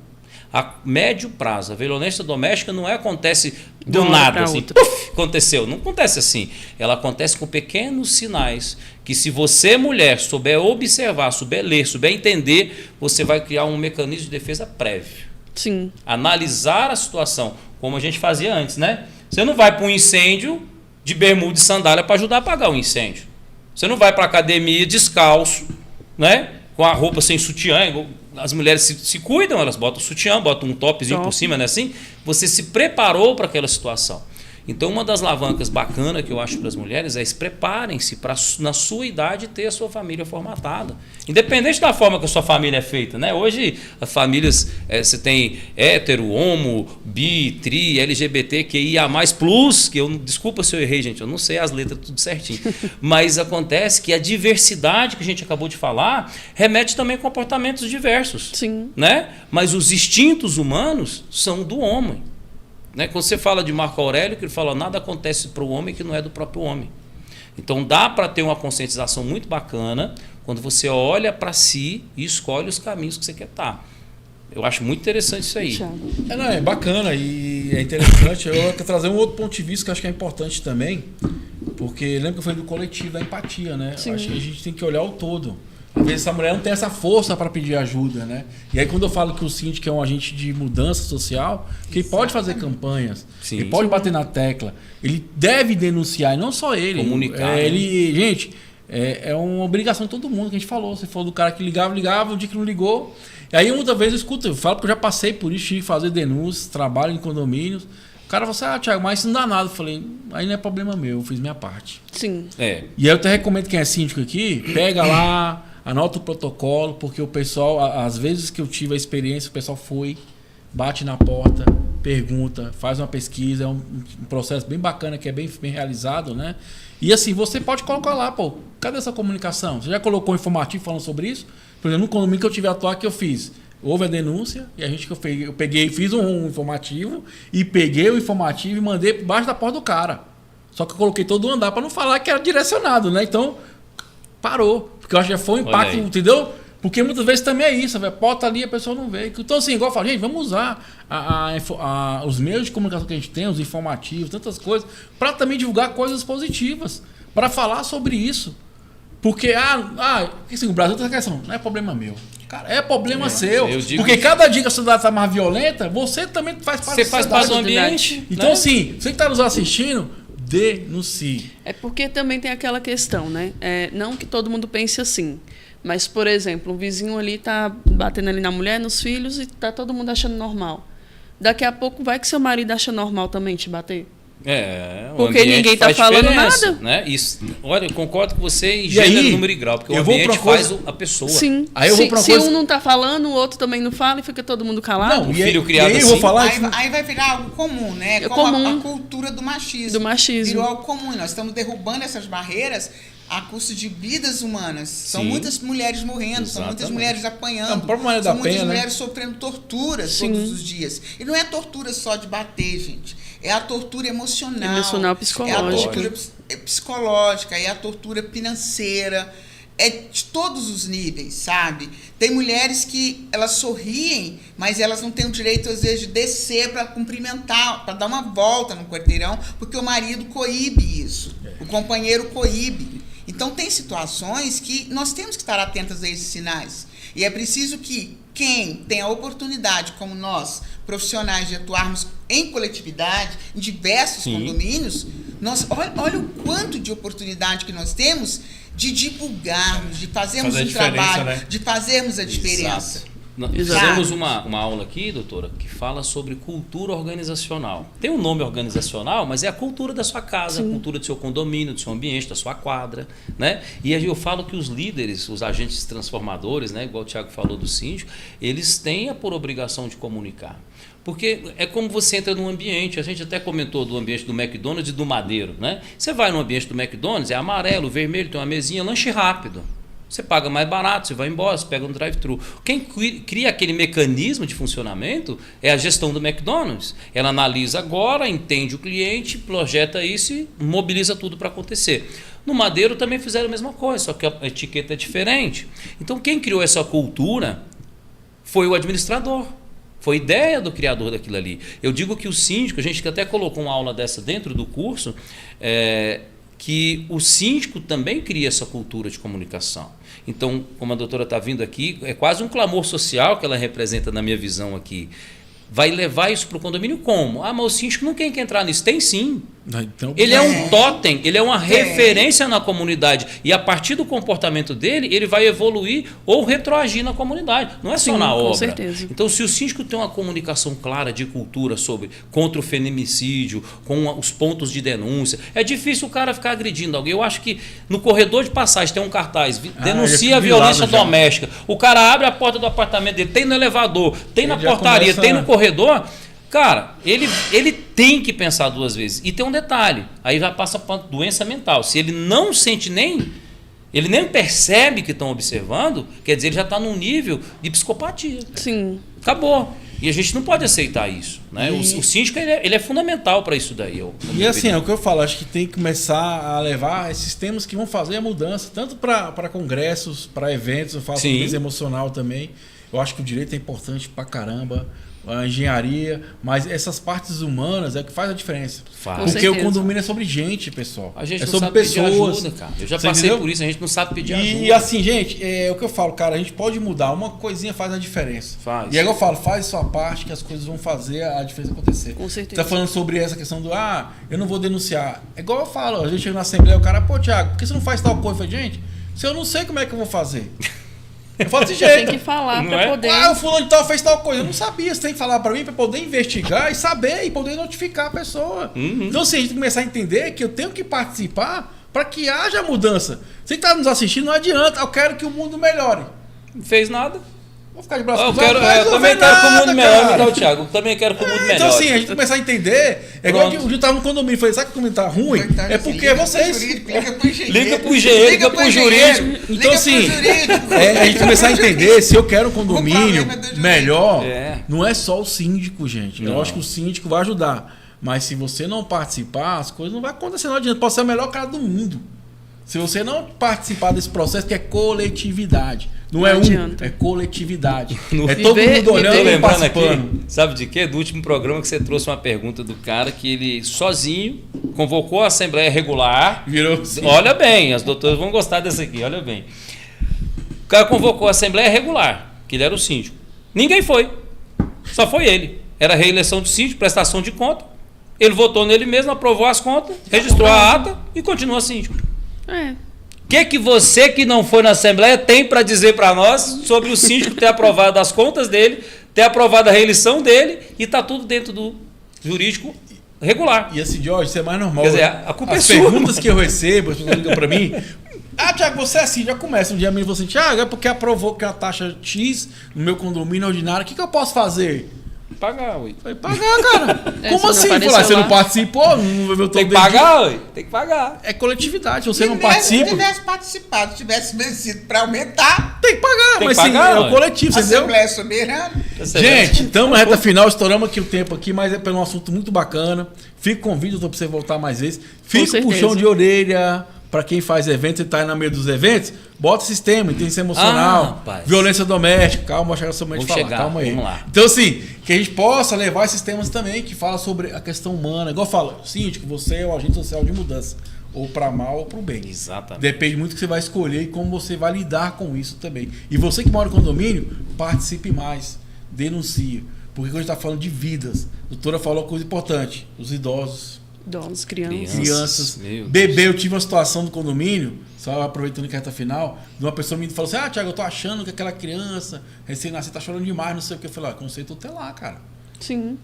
A médio prazo, a violência doméstica não acontece do nada, assim, puff, aconteceu. Não acontece assim. Ela acontece com pequenos sinais que, se você, mulher, souber observar, souber ler, souber entender, você vai criar um mecanismo de defesa prévio. Sim. Analisar a situação, como a gente fazia antes, né? Você não vai para um incêndio de bermuda e sandália para ajudar a apagar o incêndio. Você não vai para a academia descalço, né? Com a roupa sem sutiã. As mulheres se cuidam, elas botam sutiã, botam um topzinho por cima, né? Assim, você se preparou para aquela situação. Então, uma das alavancas bacanas que eu acho para as mulheres é se preparem-se para, na sua idade, ter a sua família formatada. Independente da forma que a sua família é feita, né? Hoje, as famílias, você tem hétero, homo, bi, tri, LGBT, QIA+, plus, que eu, desculpa se eu errei, gente, eu não sei as letras tudo certinho. Mas acontece que a diversidade que a gente acabou de falar remete também a comportamentos diversos. Sim. Né? Mas os instintos humanos são do homem. Né? Quando você fala de Marco Aurélio, que ele fala, nada acontece para o homem que não é do próprio homem. Então dá para ter uma conscientização muito bacana quando você olha para si e escolhe os caminhos que você quer estar. Eu acho muito interessante isso aí. É bacana e é interessante. Eu quero trazer um outro ponto de vista que eu acho que é importante também, porque lembra que eu falei do coletivo, da empatia, né? Acho que a gente tem que olhar o todo. Às vezes essa mulher não tem essa força para pedir ajuda, né? E aí quando eu falo que o síndico é um agente de mudança social, que ele pode fazer campanhas, ele pode bater na tecla, ele deve denunciar, e não só ele. Comunicar. Gente, é uma obrigação de todo mundo que a gente falou. Você falou do cara que ligava, o dia que não ligou. E aí muitas vezes eu falo porque eu já passei por isso, tive que fazer denúncias, trabalho em condomínios. O cara falou assim, Thiago, mas isso não dá nada. Eu falei, aí não é problema meu, eu fiz minha parte. Sim. E aí eu até recomendo quem é síndico aqui, pega lá, anota o protocolo, porque o pessoal, às vezes que eu tive a experiência, o pessoal foi, bate na porta, pergunta, faz uma pesquisa, é um processo bem bacana, que é bem realizado, né? E assim, você pode colocar lá, pô, cadê essa comunicação? Você já colocou um informativo falando sobre isso? Por exemplo, no condomínio que eu tive a atuar, que eu fiz, houve a denúncia, e eu peguei, fiz um informativo, e peguei o informativo e mandei por baixo da porta do cara. Só que eu coloquei todo o andar para não falar que era direcionado, né? Então, parou. Porque eu acho que já foi um impacto, entendeu? Porque muitas vezes também é isso, a porta ali a pessoa não vê. Então, assim, igual eu falo, gente, vamos usar os meios de comunicação que a gente tem, os informativos, tantas coisas, para também divulgar coisas positivas, para falar sobre isso. Porque, assim, o Brasil tem essa questão, não é problema meu. Cara, é problema seu. Porque cada dia que a sociedade está mais violenta, você também faz parte Você faz parte do ambiente. Então, né? Assim, você que está nos assistindo, denuncie. É porque também tem aquela questão, né? Não que todo mundo pense assim, Mas, por exemplo, um vizinho ali tá batendo ali na mulher, nos filhos, e tá todo mundo achando normal. Daqui a pouco vai que seu marido acha normal também te bater. O Porque ambiente ninguém tá faz falando diferença, nada. né? Isso, olha, eu concordo com você em E gênero, aí, número e grau, porque o eu vou ambiente pra uma faz coisa- a pessoa. Sim. Aí eu vou pra uma se coisa- um não tá falando, o outro também não fala e fica todo mundo calado. Não, e filho aí, criado e aí eu vou assim. falar Aí vai virar algo comum, né? É Como comum. a cultura do machismo. Do machismo. Virou algo comum. Nós estamos derrubando essas barreiras a custo de vidas humanas. São Sim. muitas mulheres morrendo, são muitas Exatamente. mulheres Não, apanhando, o próprio Maria são da muitas Penha, né? mulheres sofrendo torturas Sim. todos os dias. E não é tortura só de bater, gente. É a tortura emocional. Emocional, É a psicológica. tortura psicológica, é a tortura financeira. É de todos os níveis, sabe? Tem mulheres que elas sorriem, mas elas não têm o direito, às vezes, de descer para cumprimentar, para dar uma volta no quarteirão, porque o marido coíbe isso. O companheiro coíbe. Então, tem situações que nós temos que estar atentas a esses sinais. E é preciso que quem tem a oportunidade, como nós, profissionais, de atuarmos em coletividade, em diversos Sim. condomínios, olha o quanto de oportunidade que nós temos de divulgarmos, de fazermos Fazer a um diferença, trabalho, né? de fazermos a diferença. Exato. Nós Exato. fizemos uma aula aqui, doutora, que fala sobre cultura organizacional. Tem um nome organizacional, mas é a cultura da sua casa, a cultura do seu condomínio, do seu ambiente, da sua quadra, né? E aí eu falo que os líderes, os agentes transformadores, né, igual o Thiago falou do síndico, eles têm por obrigação de comunicar. Porque é como você entra num ambiente, a gente até comentou do ambiente do McDonald's e do Madeiro, né? Você vai no ambiente do McDonald's, é amarelo, vermelho, tem uma mesinha, lanche rápido. Você paga mais barato, você vai embora, você pega um drive-thru. Quem cria aquele mecanismo de funcionamento é a gestão do McDonald's. Ela analisa agora, entende o cliente, projeta isso e mobiliza tudo para acontecer. No Madeiro também fizeram a mesma coisa, só que a etiqueta é diferente. Então quem criou essa cultura foi o administrador. Foi ideia do criador daquilo ali. Eu digo que o síndico, a gente até colocou uma aula dessa dentro do curso, que o síndico também cria essa cultura de comunicação. Então, como a doutora está vindo aqui, é quase um clamor social que ela representa na minha visão aqui. Vai levar isso para o condomínio como? Ah, mas o síndico não quer entrar nisso. Tem sim. Então, Ele é um totem, ele é uma referência na comunidade. E a partir do comportamento dele, ele vai evoluir ou retroagir na comunidade. Não é só Sim, na com obra. certeza. Então, se o síndico tem uma comunicação clara de cultura sobre contra o feminicídio, com os pontos de denúncia, é difícil o cara ficar agredindo alguém. Eu acho que no corredor de passagem tem um cartaz, denuncia já a vi lá violência já. doméstica. O cara abre a porta do apartamento dele, tem no elevador, tem na Ele já portaria, começa- tem no corredor. Cara, ele tem que pensar duas vezes. E tem um detalhe, aí já passa para doença mental. Se ele não sente ele nem percebe que estão observando, quer dizer, ele já está num nível de psicopatia. Sim. Acabou. E a gente não pode aceitar isso. Né? O síndico ele é fundamental para isso daí. E assim, é o que eu falo, acho que tem que começar a levar esses temas que vão fazer a mudança, tanto para congressos, para eventos, eu falo Sim. sobre emocional também. Eu acho que o direito é importante pra caramba, a engenharia, mas essas partes humanas é o que faz a diferença. Faz. Com Porque certeza. o condomínio é sobre gente, pessoal. A gente é não sobre sabe pessoas. pedir ajuda, cara. Eu já Você passei entendeu? por isso, a gente não sabe pedir E ajuda. assim, gente, é o que eu falo, cara, a gente pode mudar, uma coisinha faz a diferença. Faz. E aí eu falo, faz a sua parte que as coisas vão fazer a diferença acontecer. Com certeza. Você tá falando sobre essa questão do, eu não vou denunciar. É igual eu falo, a gente chega na Assembleia, o cara, pô, Thiago, por que você não faz tal coisa? Eu falei, gente, se eu não sei como é que eu vou fazer. Eu falo desse Tem jeito. que falar Não para é? poder. O fulano de tal fez tal coisa. Eu não sabia. Você tem que falar pra mim pra poder investigar e saber e poder notificar a pessoa. Então, assim, a gente começar a entender que eu tenho que participar pra que haja mudança. Você que tá nos assistindo, não adianta. Eu quero que o mundo melhore. Não fez nada. Vou ficar de braço Eu, cruzado, quero, não vai eu também resolver quero que o nada, mundo melhore, cara. então, Thiago. Eu também quero que o mundo melhore. Então, assim, a gente começar a entender. É igual que Pronto. um dia eu tava no condomínio e falei, sabe que o condomínio tá ruim? É porque vocês. Liga pro engenheiro. Liga pro engenheiro, liga pro jurídico. Então, Liga pro assim, jurídico. a gente começar a entender se eu quero um condomínio O problema é do jurídico. melhor, É. não é só o síndico, gente. Eu Não. acho que o síndico vai ajudar. Mas se você não participar, as coisas não vão acontecer. Não adianta. Pode ser o melhor cara do mundo. Se você não participar desse processo, que é coletividade. Não é Não um, adianta. é coletividade. No- É todo Viver- mundo olhando Tô e lembrando participando. aqui, sabe de quê? Do último programa que você trouxe uma pergunta do cara que ele sozinho convocou a Assembleia Regular. Virou. Olha bem, as doutoras vão gostar dessa aqui, olha bem. O cara convocou a Assembleia Regular, que ele era o síndico. Ninguém foi. Só foi ele. Era reeleição de síndico, prestação de conta. Ele votou nele mesmo, aprovou as contas, registrou a ata e continua síndico. É. que você que não foi na Assembleia tem para dizer para nós sobre o síndico ter aprovado as contas dele, ter aprovado a reeleição dele e tá tudo dentro do jurídico regular. E assim, Jorge, isso é mais normal. Quer dizer, a culpa as é sua. perguntas que eu recebo, as pessoas ligam para mim. Thiago, você é assim, já começa um dia mesmo assim, Thiago, é porque aprovou que a taxa X no meu condomínio ordinário, o que eu posso fazer? Pagar, ué. Falei, pagar, cara. É, Como você assim? não Falar, apareceu você lá. não participou, não viu todo Tem que pagar, ué. Tem que pagar. É coletividade, se você não Se participa, tivesse participado, tivesse vencido para aumentar, tem que pagar, Tem mas que sim, pagar, é o ué. coletivo, a entendeu? Assembleia Soberana. Gente, estamos na reta final, estouramos aqui o tempo aqui, mas é pelo um assunto muito bacana. Fica convite para você voltar mais vezes. Fica o certeza. puxão de orelha para quem faz eventos e está aí no meio dos eventos. Bota sistema, inteligência emocional, rapaz. violência doméstica. Calma, vou chegar somente Vamos falar. chegar, Calma aí. vamos lá. Então, assim, que a gente possa levar esses temas também que fala sobre a questão humana. Igual fala, síndico, você é o agente social de mudança. Ou para mal ou para o bem. Exatamente. Depende muito do que você vai escolher e como você vai lidar com isso também. E você que mora no condomínio, participe mais. Denuncie. Porque quando a gente está falando de vidas, a doutora falou uma coisa importante. Os idosos, Idosos, crianças. crianças, Meu bebê. Eu tive uma situação no condomínio, só aproveitando que a reta final, de uma pessoa me falou assim, Thiago, eu tô achando que aquela criança recém-nascida tá chorando demais, não sei o que. Eu falei, conceito tutelar, cara. Sim.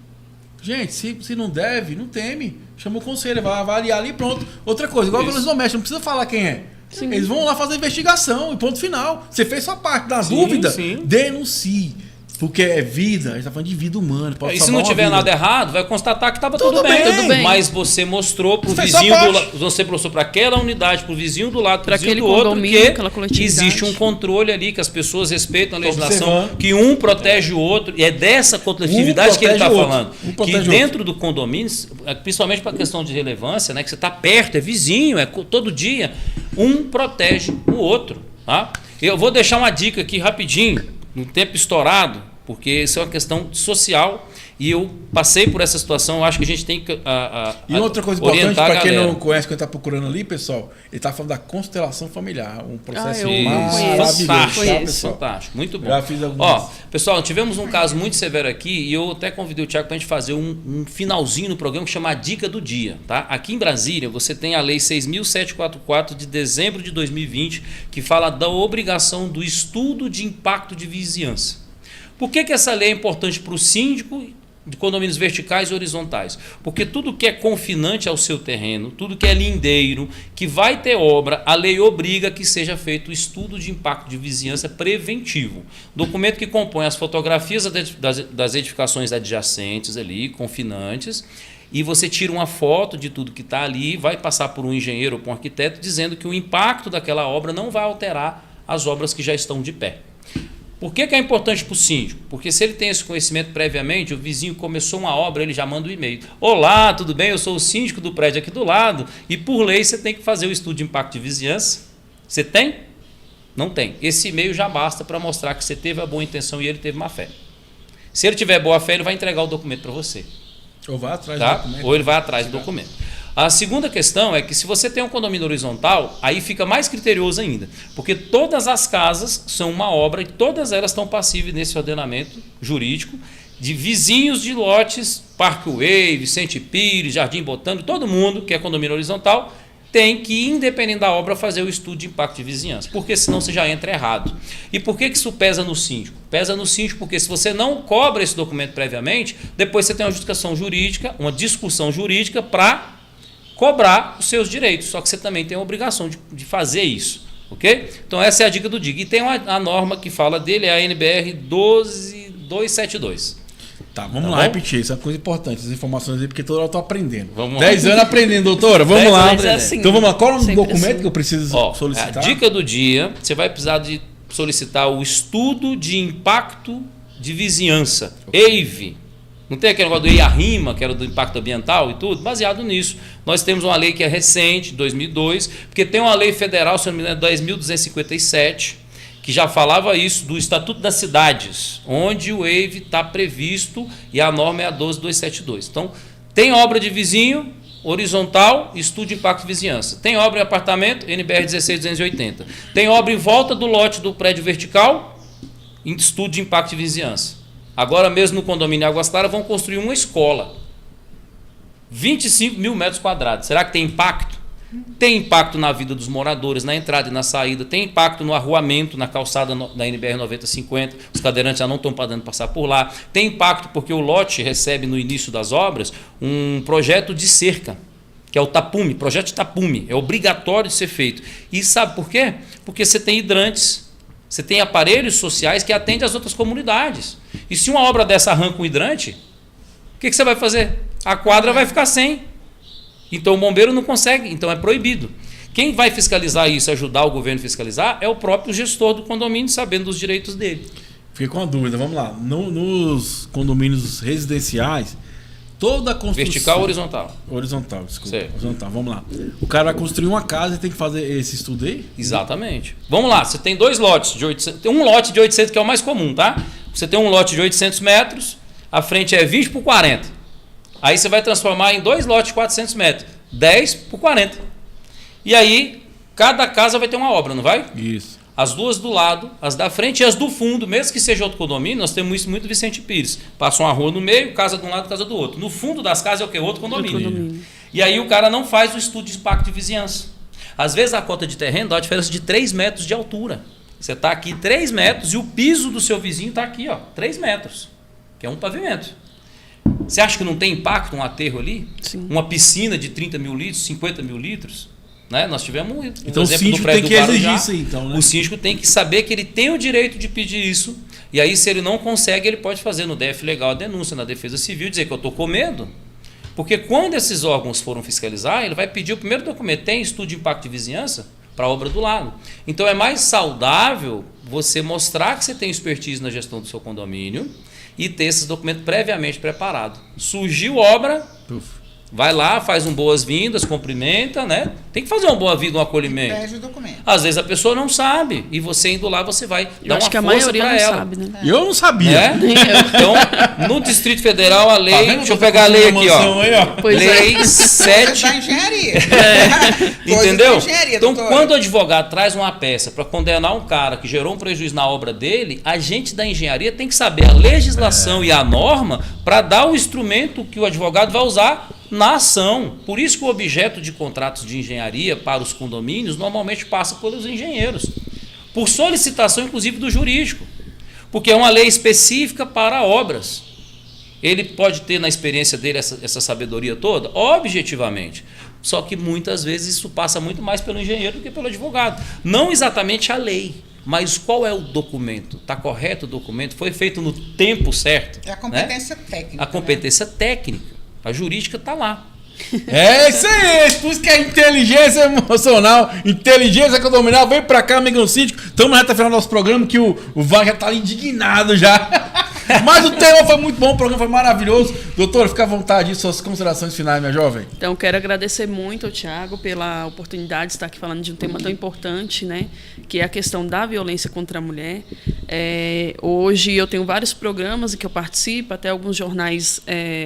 Gente, se não deve, não teme. Chama o conselho, vai avaliar ali e pronto. Outra coisa, igual a violência doméstica, não precisa falar quem é. Sim. Eles vão lá fazer a investigação e ponto final. Você fez sua parte. Na Sim, dúvida, sim. denuncie. Porque é vida, a gente tá falando de vida humana. Pode E se salvar não uma tiver vida. nada errado, vai constatar que estava tudo Tudo bem. bem. Tudo bem. Mas você mostrou pro Você fez vizinho sua do parte. lado, você mostrou para aquela unidade, pro vizinho do lado, pro Pra vizinho aquele do outro, condomínio, que aquela coletividade. existe um controle ali, que as pessoas respeitam a Tô legislação, observando. que um protege o outro, e é dessa coletividade Um que ele está protege o outro. falando. Um Que protege o dentro do condomínio, principalmente para a questão de relevância, né, que você está perto, é vizinho, é todo dia, um protege o outro. Tá? Eu vou deixar uma dica aqui rapidinho, no tempo estourado, porque isso é uma questão social e eu passei por essa situação, eu acho que a gente tem que E outra coisa importante, orientar a para quem galera. não conhece, quem está procurando ali, pessoal, ele está falando da constelação familiar. Um processo eu maravilhoso. Fantástico, tá, pessoal? fantástico, muito bom. Já fiz algumas. Ó, pessoal, tivemos um caso muito severo aqui e eu até convidei o Thiago para a gente fazer um finalzinho no programa que chama a Dica do Dia. Tá? Aqui em Brasília, você tem a Lei 6.744 de dezembro de 2020, que fala da obrigação do estudo de impacto de vizinhança. Por que essa lei é importante para o síndico de condomínios verticais e horizontais? Porque tudo que é confinante ao seu terreno, tudo que é lindeiro, que vai ter obra, a lei obriga que seja feito o estudo de impacto de vizinhança preventivo. Documento que compõe as fotografias das edificações adjacentes ali, confinantes, e você tira uma foto de tudo que está ali, vai passar por um engenheiro ou por um arquiteto, dizendo que o impacto daquela obra não vai alterar as obras que já estão de pé. Por que é importante para o síndico? Porque se ele tem esse conhecimento previamente, o vizinho começou uma obra, ele já manda um e-mail. Olá, tudo bem? Eu sou o síndico do prédio aqui do lado e por lei você tem que fazer o estudo de impacto de vizinhança. Você tem? Não tem. Esse e-mail já basta para mostrar que você teve a boa intenção e ele teve má fé. Se ele tiver boa fé, ele vai entregar o documento para você. Ou vai atrás Tá? do documento. Ou ele vai atrás do documento. A segunda questão é que se você tem um condomínio horizontal, aí fica mais criterioso ainda, porque todas as casas são uma obra e todas elas estão passíveis nesse ordenamento jurídico de vizinhos de lotes, Parkway, Vicente Pires, Jardim Botânico, todo mundo que é condomínio horizontal tem que, independente da obra, fazer o estudo de impacto de vizinhança, porque senão você já entra errado. E por que isso pesa no síndico? Pesa no síndico porque se você não cobra esse documento previamente, depois você tem uma discussão jurídica para cobrar os seus direitos, só que você também tem a obrigação de fazer isso, ok? Então essa é a dica do DIG. E tem a norma que fala dele, é a NBR 12272. Tá, vamos Tá lá bom? repetir. Isso é uma coisa importante, essas informações aí, porque toda hora eu tô aprendendo. Vamos lá. 10 anos aprendendo, doutora. Vamos 10 lá. anos assim. Então vamos lá. Qual é o Sempre documento assim. que eu preciso Ó, solicitar? a dica do dia, você vai precisar de solicitar o estudo de impacto de vizinhança, EIV. Não tem aquele negócio do EIA-RIMA, que era do impacto ambiental e tudo? Baseado nisso. Nós temos uma lei que é recente, 2002, porque tem uma lei federal, se não me engano, 10.257, que já falava isso, do Estatuto das Cidades, onde o EIV está previsto e a norma é a 12272. Então, tem obra de vizinho, horizontal, estudo de impacto de vizinhança. Tem obra em apartamento, NBR 16280. Tem obra em volta do lote do prédio vertical, estudo de impacto de vizinhança. Agora mesmo no condomínio Águas Claras vão construir uma escola. 25 mil metros quadrados. Será que tem impacto? Tem impacto na vida dos moradores, na entrada e na saída, tem impacto no arruamento, na calçada da NBR 9050, os cadeirantes já não estão podendo passar por lá. Tem impacto porque o lote recebe no início das obras um projeto de cerca, que é o tapume, projeto de tapume, é obrigatório de ser feito. E sabe por quê? Porque você tem hidrantes, você tem aparelhos sociais que atendem as outras comunidades. E se uma obra dessa arranca um hidrante, o que você vai fazer? A quadra vai ficar sem. Então o bombeiro não consegue, então é proibido. Quem vai fiscalizar isso, ajudar o governo a fiscalizar, é o próprio gestor do condomínio, sabendo dos direitos dele. Fiquei com uma dúvida, vamos lá. Nos condomínios residenciais, toda a construção... Vertical ou horizontal? Horizontal, desculpa. Certo. Horizontal, vamos lá. O cara vai construir uma casa e tem que fazer esse estudo aí? Exatamente. Vamos lá, você tem dois lotes de 800, tem um lote de 800 que é o mais comum, tá? Você tem um lote de 800 metros, a frente é 20 por 40. Aí você vai transformar em dois lotes de 400 metros, 10 por 40. E aí, cada casa vai ter uma obra, não vai? Isso. As duas do lado, as da frente e as do fundo, mesmo que seja outro condomínio, nós temos isso muito Vicente Pires. Passa uma rua no meio, casa de um lado, casa do outro. No fundo das casas é o quê? Outro condomínio. E aí o cara não faz o estudo de impacto de vizinhança. Às vezes a cota de terreno dá uma diferença de 3 metros de altura. Você está aqui 3 metros e o piso do seu vizinho está aqui, ó, 3 metros, que é um pavimento. Você acha que não tem impacto um aterro ali? Sim. Uma piscina de 30 mil litros, 50 mil litros? Né? Nós tivemos um então exemplo o do síndico prédio tem que do Guarujá. exigir isso aí, então, né? O síndico tem que saber que ele tem o direito de pedir isso. E aí, se ele não consegue, ele pode fazer no DF legal a denúncia, na Defesa Civil, dizer que eu estou com medo. Porque quando esses órgãos foram fiscalizar, ele vai pedir o primeiro documento, tem estudo de impacto de vizinhança para a obra do lado. Então é mais saudável você mostrar que você tem expertise na gestão do seu condomínio e ter esses documentos previamente preparados. Surgiu obra, vai lá, faz um boas-vindas, cumprimenta, né? Tem que fazer uma boa-vinda, um acolhimento. Pede o documento. Às vezes a pessoa não sabe e você indo lá você vai dar acho uma que a força maioria para não ela. sabe, né? Eu não sabia. Né? Então, no Distrito Federal, a lei, Tá vendo? deixa eu pegar a lei aqui, ó. Aí, ó. Pois é. Lei Coisas 7. da engenharia. Entendeu? Coisas da engenharia, Então, doutora. quando o advogado traz uma peça para condenar um cara que gerou um prejuízo na obra dele, a gente da engenharia tem que saber a legislação e a norma para dar o instrumento que o advogado vai usar na ação. Por isso que o objeto de contratos de engenharia para os condomínios normalmente passa pelos engenheiros, por solicitação inclusive do jurídico, porque é uma lei específica para obras. Ele pode ter na experiência dele essa sabedoria toda? Objetivamente. Só que muitas vezes isso passa muito mais pelo engenheiro do que pelo advogado. Não exatamente a lei, mas qual é o documento? Está correto o documento? Foi feito no tempo certo? É a competência técnica. A competência técnica. A jurídica está lá. É isso aí, por isso que é inteligência emocional, inteligência condominal. Vem pra cá, amigão síndico. Estamos na reta final do nosso programa, que o Van já tá indignado já. Mas o tema foi muito bom, o programa foi maravilhoso. Doutora, fica à vontade de suas considerações finais, minha jovem. Então, quero agradecer muito ao Thiago pela oportunidade de estar aqui falando de um tema tão importante, né, que é a questão da violência contra a mulher. Hoje eu tenho vários programas em que eu participo, até alguns jornais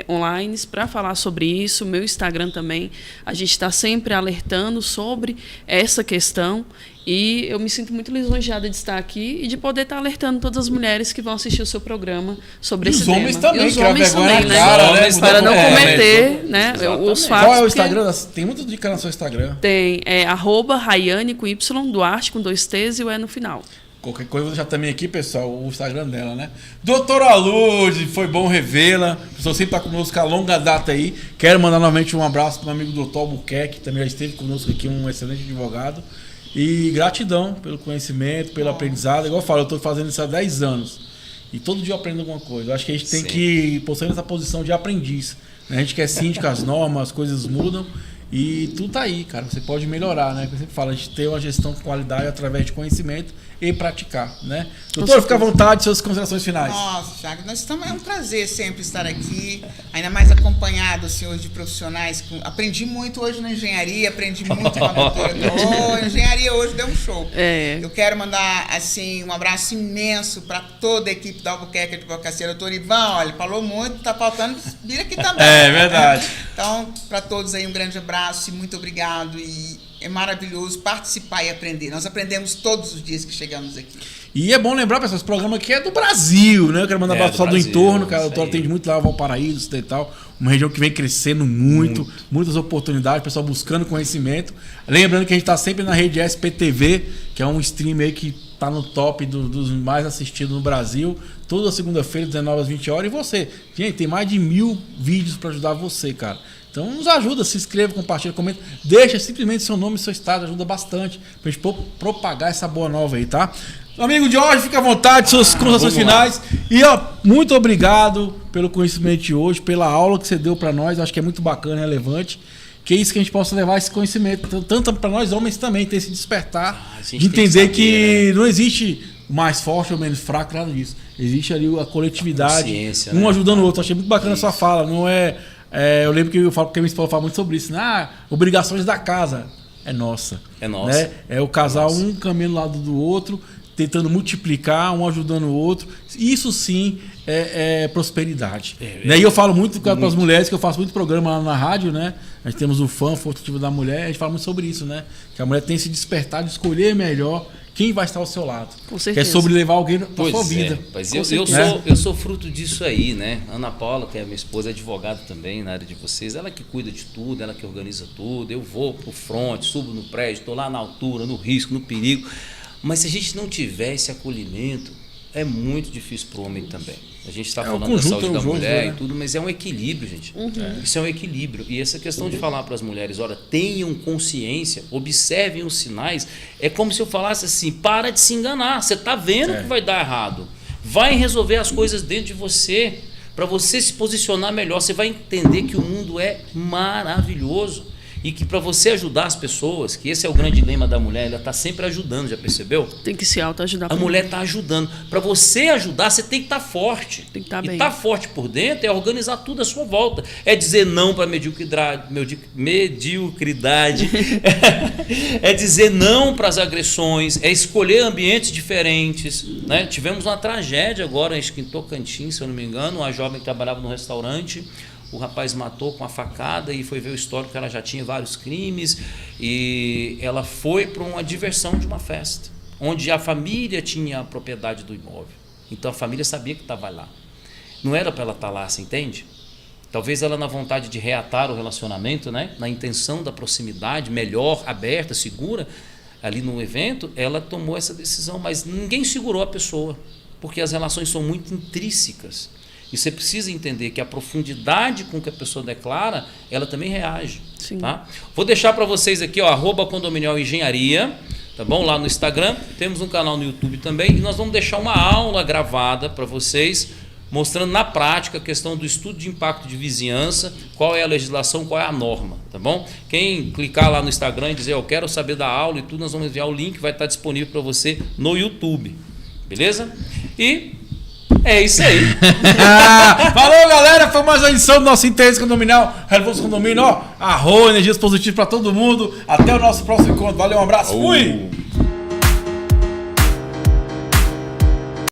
online, para falar sobre isso. Meu Instagram também, a gente está sempre alertando sobre essa questão. E eu me sinto muito lisonjeada de estar aqui e de poder estar alertando todas as mulheres que vão assistir o seu programa sobre esse tema. Os homens também, e os que é a homens vergonha também, na né? cara, né? Para não cometer, Exatamente. né, os fatos. Qual é o porque Instagram? Tem muita dica no seu Instagram. Tem @Rayane com Y, Duarte com 2 T's e o E no final. Qualquer coisa eu vou deixar também aqui, pessoal, o Instagram dela, né? Doutora Lourdes, foi bom revê-la. O pessoal sempre está conosco a longa data aí. Quero mandar novamente um abraço para o meu amigo doutor Albuquerque, que também já esteve conosco aqui, um excelente advogado. E gratidão pelo conhecimento, pelo aprendizado. Igual eu falo, eu estou fazendo isso há 10 anos. E todo dia eu aprendo alguma coisa. Eu acho que a gente tem que ir postando essa posição de aprendiz. A gente quer síndico, as normas, as coisas mudam. E tudo tá aí, cara. Você pode melhorar, né? Como eu sempre falo, a gente tem uma gestão com qualidade através de conhecimento e praticar, né? Doutor, fica à vontade, suas considerações finais. Nossa, Thiago, é um prazer sempre estar aqui, ainda mais acompanhado assim, hoje de profissionais. Aprendi muito hoje na engenharia, aprendi muito com a doutora. A engenharia hoje deu um show. Eu quero mandar assim, um abraço imenso para toda a equipe da Albuquerque Advocacia. Doutor Ivan, olha, falou muito, tá faltando vir aqui também. É verdade. Então, para todos aí, um grande abraço e muito obrigado. E é maravilhoso participar e aprender. Nós aprendemos todos os dias que chegamos aqui. E é bom lembrar, pessoal, esse programa aqui é do Brasil, né? Eu quero mandar para o pessoal do entorno, cara. O atende muito lá, Valparaíso e tal. Uma região que vem crescendo muito, muitas oportunidades, o pessoal buscando conhecimento. Lembrando que a gente está sempre na rede SPTV, que é um stream aí que tá no top dos mais assistidos no Brasil. Toda segunda-feira, 19 às 20 horas. E você? Gente, tem mais de 1000 vídeos para ajudar você, cara. Então nos ajuda, se inscreva, compartilha, comenta. Deixa simplesmente seu nome e seu estado, ajuda bastante pra gente propagar essa boa nova aí, tá? Amigo Jorge, fica à vontade, suas considerações finais. E ó, muito obrigado pelo conhecimento de hoje, pela aula que você deu para nós. Acho que é muito bacana, relevante. Que é isso que a gente possa levar esse conhecimento, tanto para nós homens também, ter esse despertar, de entender que não existe mais forte ou menos fraco, nada disso. Existe ali a coletividade, um ajudando o outro. Achei muito bacana a sua fala. Não é, eu lembro que eu falo, porque a minha esposa fala muito sobre isso, né? Obrigações da casa é nossa. É nossa. Né? É o casal, um caminhando do lado do outro, tentando multiplicar, um ajudando o outro. Isso sim é prosperidade. Né? E eu falo muito para as mulheres, que eu faço muito programa lá na rádio, né? A gente temos o Fã Fortativo da Mulher, a gente fala muito sobre isso, né? Que a mulher tem esse despertar de escolher melhor quem vai estar ao seu lado. Com certeza. Que é sobre levar alguém para sua vida. Mas eu sou fruto disso aí, né? Ana Paula, que é minha esposa, é advogada também na área de vocês, ela que cuida de tudo, ela que organiza tudo. Eu vou pro front, subo no prédio, estou lá na altura, no risco, no perigo. Mas se a gente não tiver esse acolhimento, é muito difícil para o homem também. A gente está falando da saúde da mulher e tudo, mas é um equilíbrio, gente. Isso é um equilíbrio. E essa questão de falar para as mulheres, olha, tenham consciência, observem os sinais, é como se eu falasse assim, para de se enganar, você está vendo que vai dar errado. Vai resolver as coisas dentro de você, para você se posicionar melhor. Você vai entender que o mundo é maravilhoso. E que para você ajudar as pessoas, que esse é o grande lema da mulher, ela está sempre ajudando, já percebeu? Tem que se autoajudar. A mulher está ajudando. Para você ajudar, você tem que estar forte. Tem que estar bem. E estar forte por dentro é organizar tudo à sua volta. É dizer não para mediocridade. É dizer não para as agressões. É escolher ambientes diferentes. Né? Tivemos uma tragédia agora, acho que em Tocantins, se eu não me engano, uma jovem que trabalhava no restaurante. O rapaz matou com a facada e foi ver o histórico, que ela já tinha vários crimes, e ela foi para uma diversão de uma festa, onde a família tinha a propriedade do imóvel. Então a família sabia que estava lá. Não era para ela estar lá, você entende? Talvez ela, na vontade de reatar o relacionamento, né? Na intenção da proximidade melhor, aberta, segura, ali no evento, ela tomou essa decisão, mas ninguém segurou a pessoa, porque as relações são muito intrínsecas. E você precisa entender que a profundidade com que a pessoa declara, ela também reage. Tá? Vou deixar para vocês aqui, @condominial-engenharia, tá bom? Lá no Instagram, temos um canal no YouTube também, e nós vamos deixar uma aula gravada para vocês, mostrando na prática a questão do estudo de impacto de vizinhança, qual é a legislação, qual é a norma, tá bom? Quem clicar lá no Instagram e dizer, eu quero saber da aula e tudo, nós vamos enviar o link, vai estar disponível para você no YouTube, beleza? E é isso aí. Falou, galera. Foi mais uma edição do nosso Interesse Condominial, Revolução Condomínio. Energias positivas para todo mundo. Até o nosso próximo encontro. Valeu, um abraço. Fui!